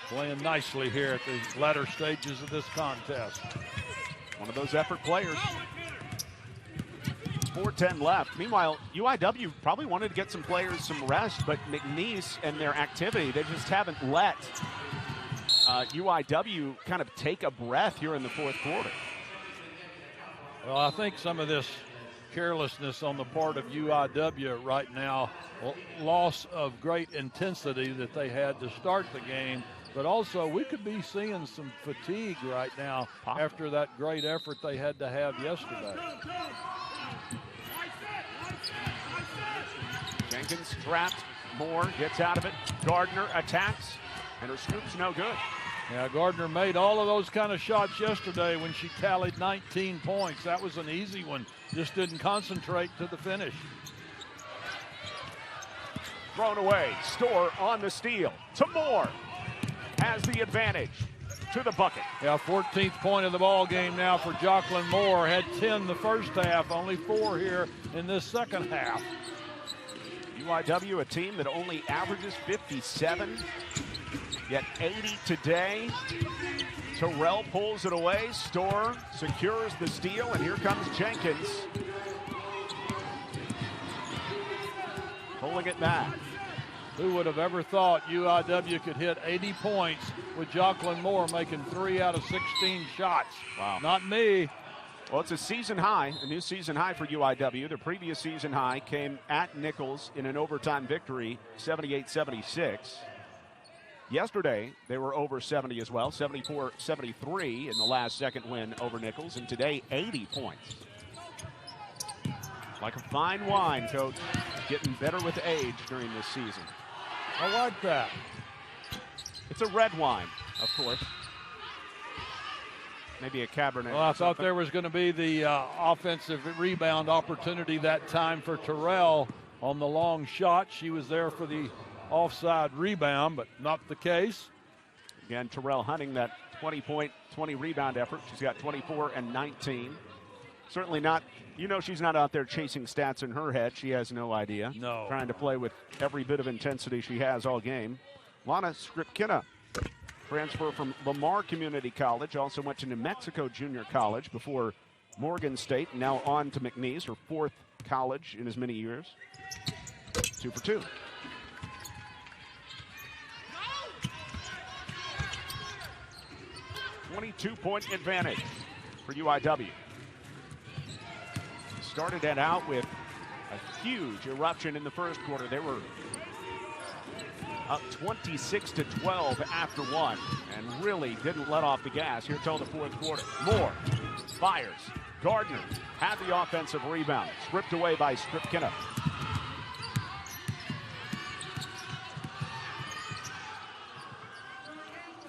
playing nicely here at the latter stages of this contest. One of those effort players. 4:10 left. Meanwhile, UIW probably wanted to get some players some rest, but McNeese and their activity, they just haven't let UIW kind of take a breath here in the fourth quarter. Well, I think some of this carelessness on the part of UIW right now, loss of great intensity that they had to start the game, but also we could be seeing some fatigue right now after that great effort they had to have yesterday. Jenkins trapped. Moore gets out of it. Gardner attacks, and her scoop's no good. Yeah, Gardner made all of those kind of shots yesterday when she tallied 19 points. That was an easy one. Just didn't concentrate to the finish. Thrown away. Storr on the steal. To Moore. Has the advantage. To the bucket. Yeah, 14th point of the ball game now for Jocelyn Moore. Had 10 the first half, only 4 here in this second half. UIW, a team that only averages 57, yet 80 today. Terrell pulls it away. Storr secures the steal, and here comes Jenkins. Pulling it back. Who would have ever thought UIW could hit 80 points with Jocelyn Moore making 3 out of 16 shots? Wow. Not me. Well, it's a season high, a new season high for UIW. The previous season high came at Nichols in an overtime victory, 78-76. Yesterday, they were over 70 as well, 74-73 in the last second win over Nichols, and today, 80 points. Like a fine wine, Coach, getting better with age during this season. I like that. It's a red wine, of course. Maybe a Cabernet. Well, I thought there was going to be the offensive rebound opportunity that time for Terrell on the long shot. She was there for the offside rebound, but not the case. Again, Terrell hunting that 20-point, 20-rebound effort. She's got 24 and 19. Certainly not, she's not out there chasing stats in her head. She has no idea. No. Trying to play with every bit of intensity she has all game. Lana Skripkina, transfer from Lamar Community College, also went to New Mexico Junior College before Morgan State, now on to McNeese, her 4th college in as many years. 2 for 2. .22-point advantage for UIW. Started that out with a huge eruption in the first quarter. They were up 26-12 after 1 and really didn't let off the gas here till the fourth quarter. Moore fires. Gardner had the offensive rebound. Stripped away by Skripkina.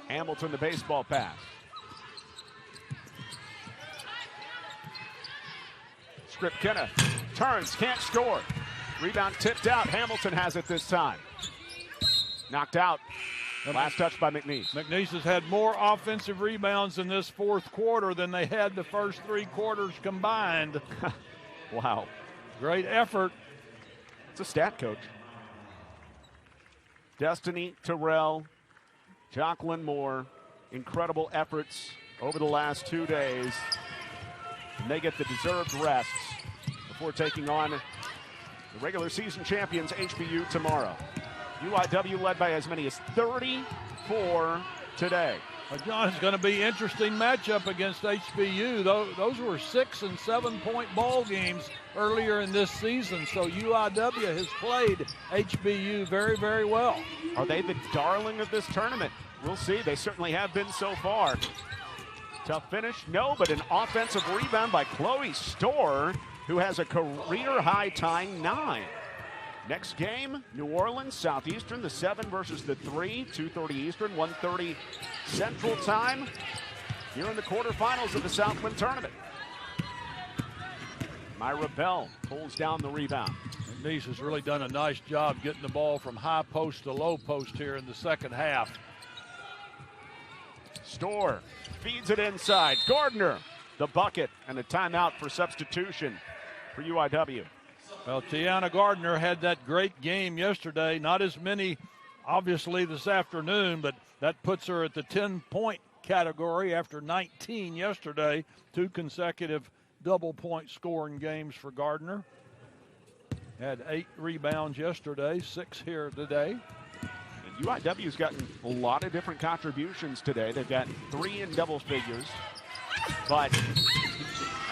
Hamilton the baseball pass. Skripkina turns, can't score. Rebound tipped out. Hamilton has it this time. Knocked out. Last touch by McNeese. McNeese has had more offensive rebounds in this fourth quarter than they had the first 3 quarters combined. Wow. Great effort. It's a stat, Coach. Destiny Terrell, Jocelyn Moore, incredible efforts over the last 2 days. And they get the deserved rests before taking on the regular season champions HBU tomorrow. UIW led by as many as 34 today. Well, John, it's going to be an interesting matchup against HBU. Those were 6- and 7-point ball games earlier in this season, so UIW has played HBU very, very well. Are they the darling of this tournament? We'll see. They certainly have been so far. Tough finish? No, but an offensive rebound by Chloe Storr, who has a career-high tying 9. Next game, New Orleans, Southeastern, the 7 versus the 3, 2:30 Eastern, 1:30 Central Time, here in the quarterfinals of the Southland tournament. Myra Bell pulls down the rebound. McNeese has really done a nice job getting the ball from high post to low post here in the second half. Storr feeds it inside. Gardner, the bucket, and a timeout for substitution for UIW. Well, Tiana Gardner had that great game yesterday. Not as many, obviously, this afternoon, but that puts her at the 10-point category after 19 yesterday. 2 consecutive double-point scoring games for Gardner. Had 8 rebounds yesterday, 6 here today. And UIW's gotten a lot of different contributions today. They've got 3 in double figures. But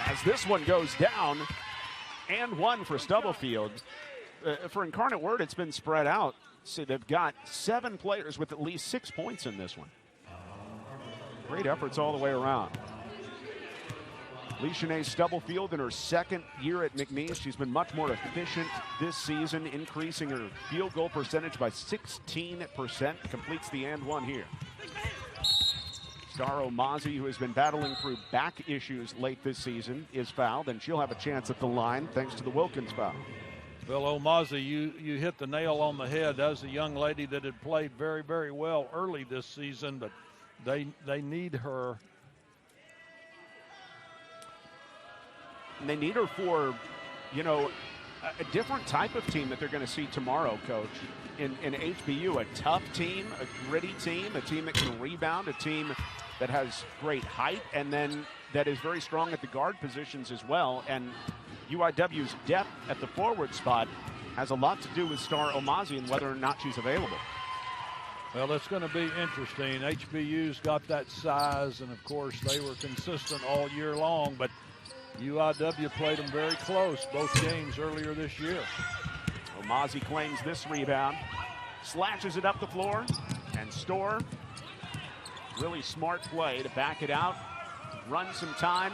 as this one goes down, and 1 for Stubblefield, for Incarnate Word, it's been spread out. So they've got 7 players with at least 6 points in this one. Great efforts all the way around. Leshanae Stubblefield in her second year at McNeese. She's been much more efficient this season, increasing her field goal percentage by 16%. Completes the and 1 here. Star Omazi, who has been battling through back issues late this season, is fouled, and she'll have a chance at the line thanks to the Wilkins foul. Well, Omazi, you hit the nail on the head. That's a young lady that had played very, very well early this season, but they need her. And they need her for, you know, a different type of team that they're going to see tomorrow, Coach. In HBU, a tough team, a gritty team, a team that can rebound, a team that has great height, and then that is very strong at the guard positions as well. And UIW's depth at the forward spot has a lot to do with Star Omazi and whether or not she's available. Well, it's going to be interesting. HBU's got that size, and of course they were consistent all year long, but UIW played them very close both games earlier this year. Omazi claims this rebound, slashes it up the floor, and Storr, really smart play to back it out, run some time.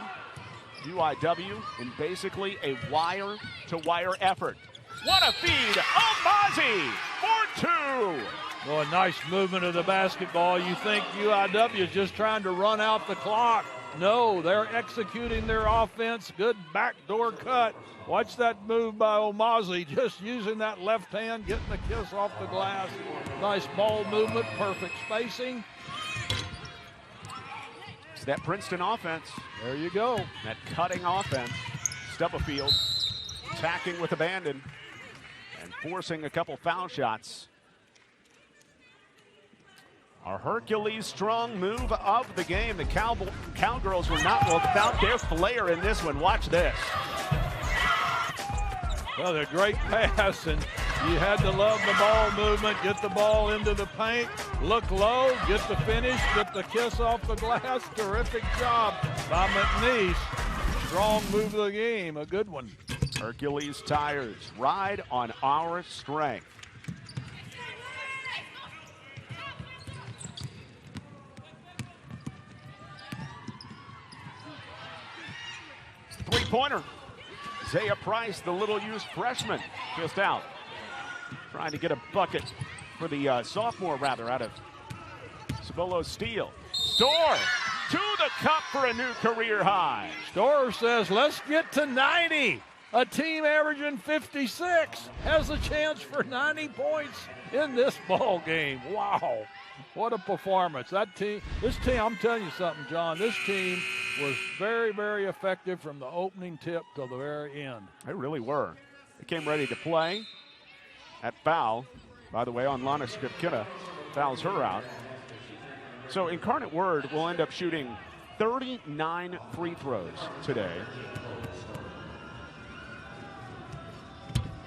UIW in basically a wire-to-wire effort. What a feed! Omazi for 2! Well, a nice movement of the basketball. You think UIW is just trying to run out the clock. No, they're executing their offense. Good backdoor cut. Watch that move by Omazi, just using that left hand, getting the kiss off the glass. Nice ball movement, perfect spacing. It's that Princeton offense. There you go. That cutting offense. Stubblefield attacking with abandon and forcing a couple foul shots. Our Hercules strong move of the game. The Cowgirls were not without their flair in this one. Watch this. Well, a great pass, and you had to love the ball movement. Get the ball into the paint, look low, get the finish, get the kiss off the glass. Terrific job by McNeese. Strong move of the game, a good one. Hercules Tires, ride on our strength. Three-pointer. Zaya Price, the little-used freshman, just out. Trying to get a bucket for the sophomore, rather, out of Spolo Steele. Storr to the cup for a new career high. Storr says, let's get to 90. A team averaging 56 has a chance for 90 points in this ball game. Wow. What a performance. This team, I'm telling you something, John, this team was very, very effective from the opening tip till the very end. They really were. They came ready to play. That foul, by the way, on Lana Skripkina, fouls her out. So Incarnate Word will end up shooting 39 free throws today.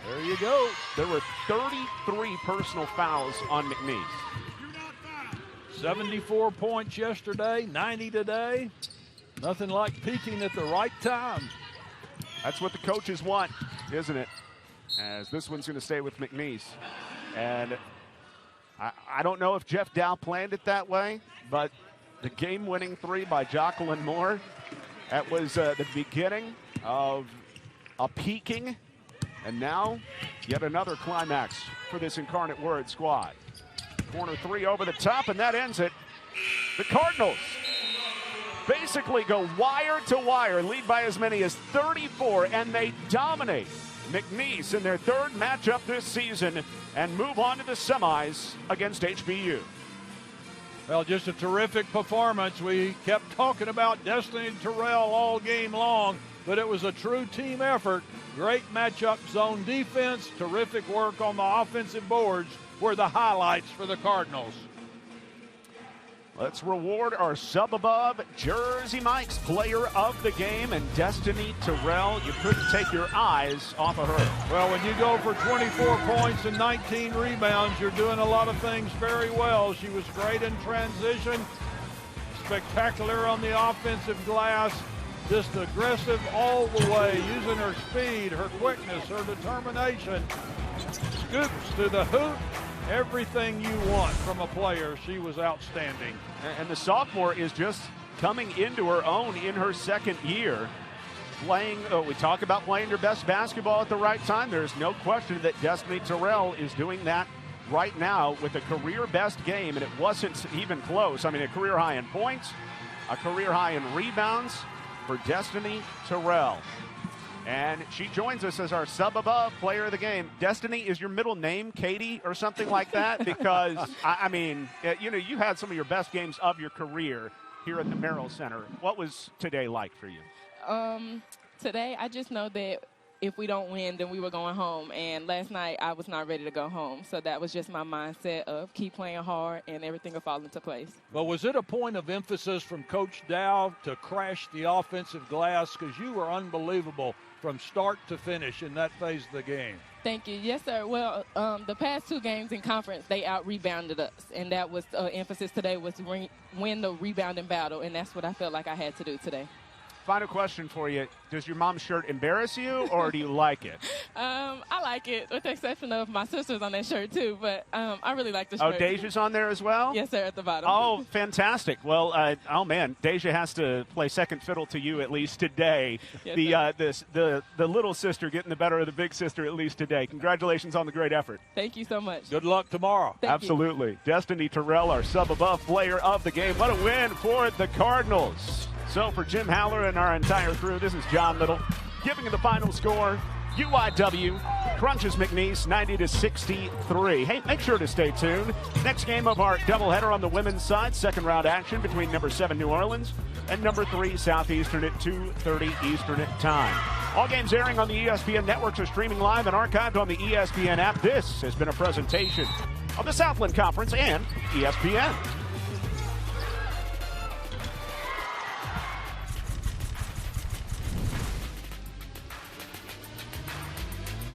There you go. There were 33 personal fouls on McNeese. 74 points yesterday, 90 today. Nothing like peaking at the right time. That's what the coaches want, isn't it? As this one's going to stay with McNeese. And I don't know if Jeff Dow planned it that way, but the game-winning three by Jacqueline Moore, that was the beginning of a peaking. And now, yet another climax for this Incarnate Word squad. Corner three over the top, and that ends it. The Cardinals basically go wire to wire, lead by as many as 34, and they dominate McNeese in their third matchup this season and move on to the semis against HBU. Well, just a terrific performance. We kept talking about Destiny and Terrell all game long, but it was a true team effort. Great matchup zone defense, terrific work on the offensive boards were the highlights for the Cardinals. Let's reward our sub-above Jersey Mike's player of the game, and Destiny Terrell. You couldn't take your eyes off of her. Well, when you go for 24 points and 19 rebounds, you're doing a lot of things very well. She was great in transition, spectacular on the offensive glass, just aggressive all the way, using her speed, her quickness, her determination. Scoops to the hoop. Everything you want from a player. She was outstanding. And the sophomore is just coming into her own in her second year. Playing, we talk about playing your best basketball at the right time. There's no question that Destiny Terrell is doing that right now with a career best game, and it wasn't even close. I mean, a career high in points, a career high in rebounds for Destiny Terrell. And she joins us as our sub-above player of the game. Destiny, is your middle name Katy or something like that? Because, I mean, you know, you had some of your best games of your career here at the Merrill Center. What was today like for you? Today, I just know that if we don't win, then we were going home. And last night, I was not ready to go home. So that was just my mindset of keep playing hard and everything will fall into place. Well, was it a point of emphasis from Coach Dow to crash the offensive glass? Because you were unbelievable from start to finish in that phase of the game. Thank you. Yes, sir. Well, the past two games in conference, they out-rebounded us. And that was emphasis today was to win the rebounding battle. And that's what I felt like I had to do today. Final question for you. Does your mom's shirt embarrass you, or do you like it? I like it, with the exception of my sister's on that shirt, too. But I really like the shirt. Oh, Deja's on there as well? Yes, sir, at the bottom. Oh, fantastic. Well, oh, man, Deja has to play second fiddle to you at least today. Yes, the little sister getting the better of the big sister at least today. Congratulations on the great effort. Thank you so much. Good luck tomorrow. Thank Absolutely. you. Destiny Terrell, our sub-above player of the game. What a win for the Cardinals. So for Jim Haller and our entire crew, this is John Little giving you the final score. UIW crunches McNeese 90-63. Hey, make sure to stay tuned. Next game of our doubleheader on the women's side, second round action between number 7 New Orleans and number 3 Southeastern at 2:30 Eastern time. All games airing on the ESPN networks are streaming live and archived on the ESPN app. This has been a presentation of the Southland Conference and ESPN.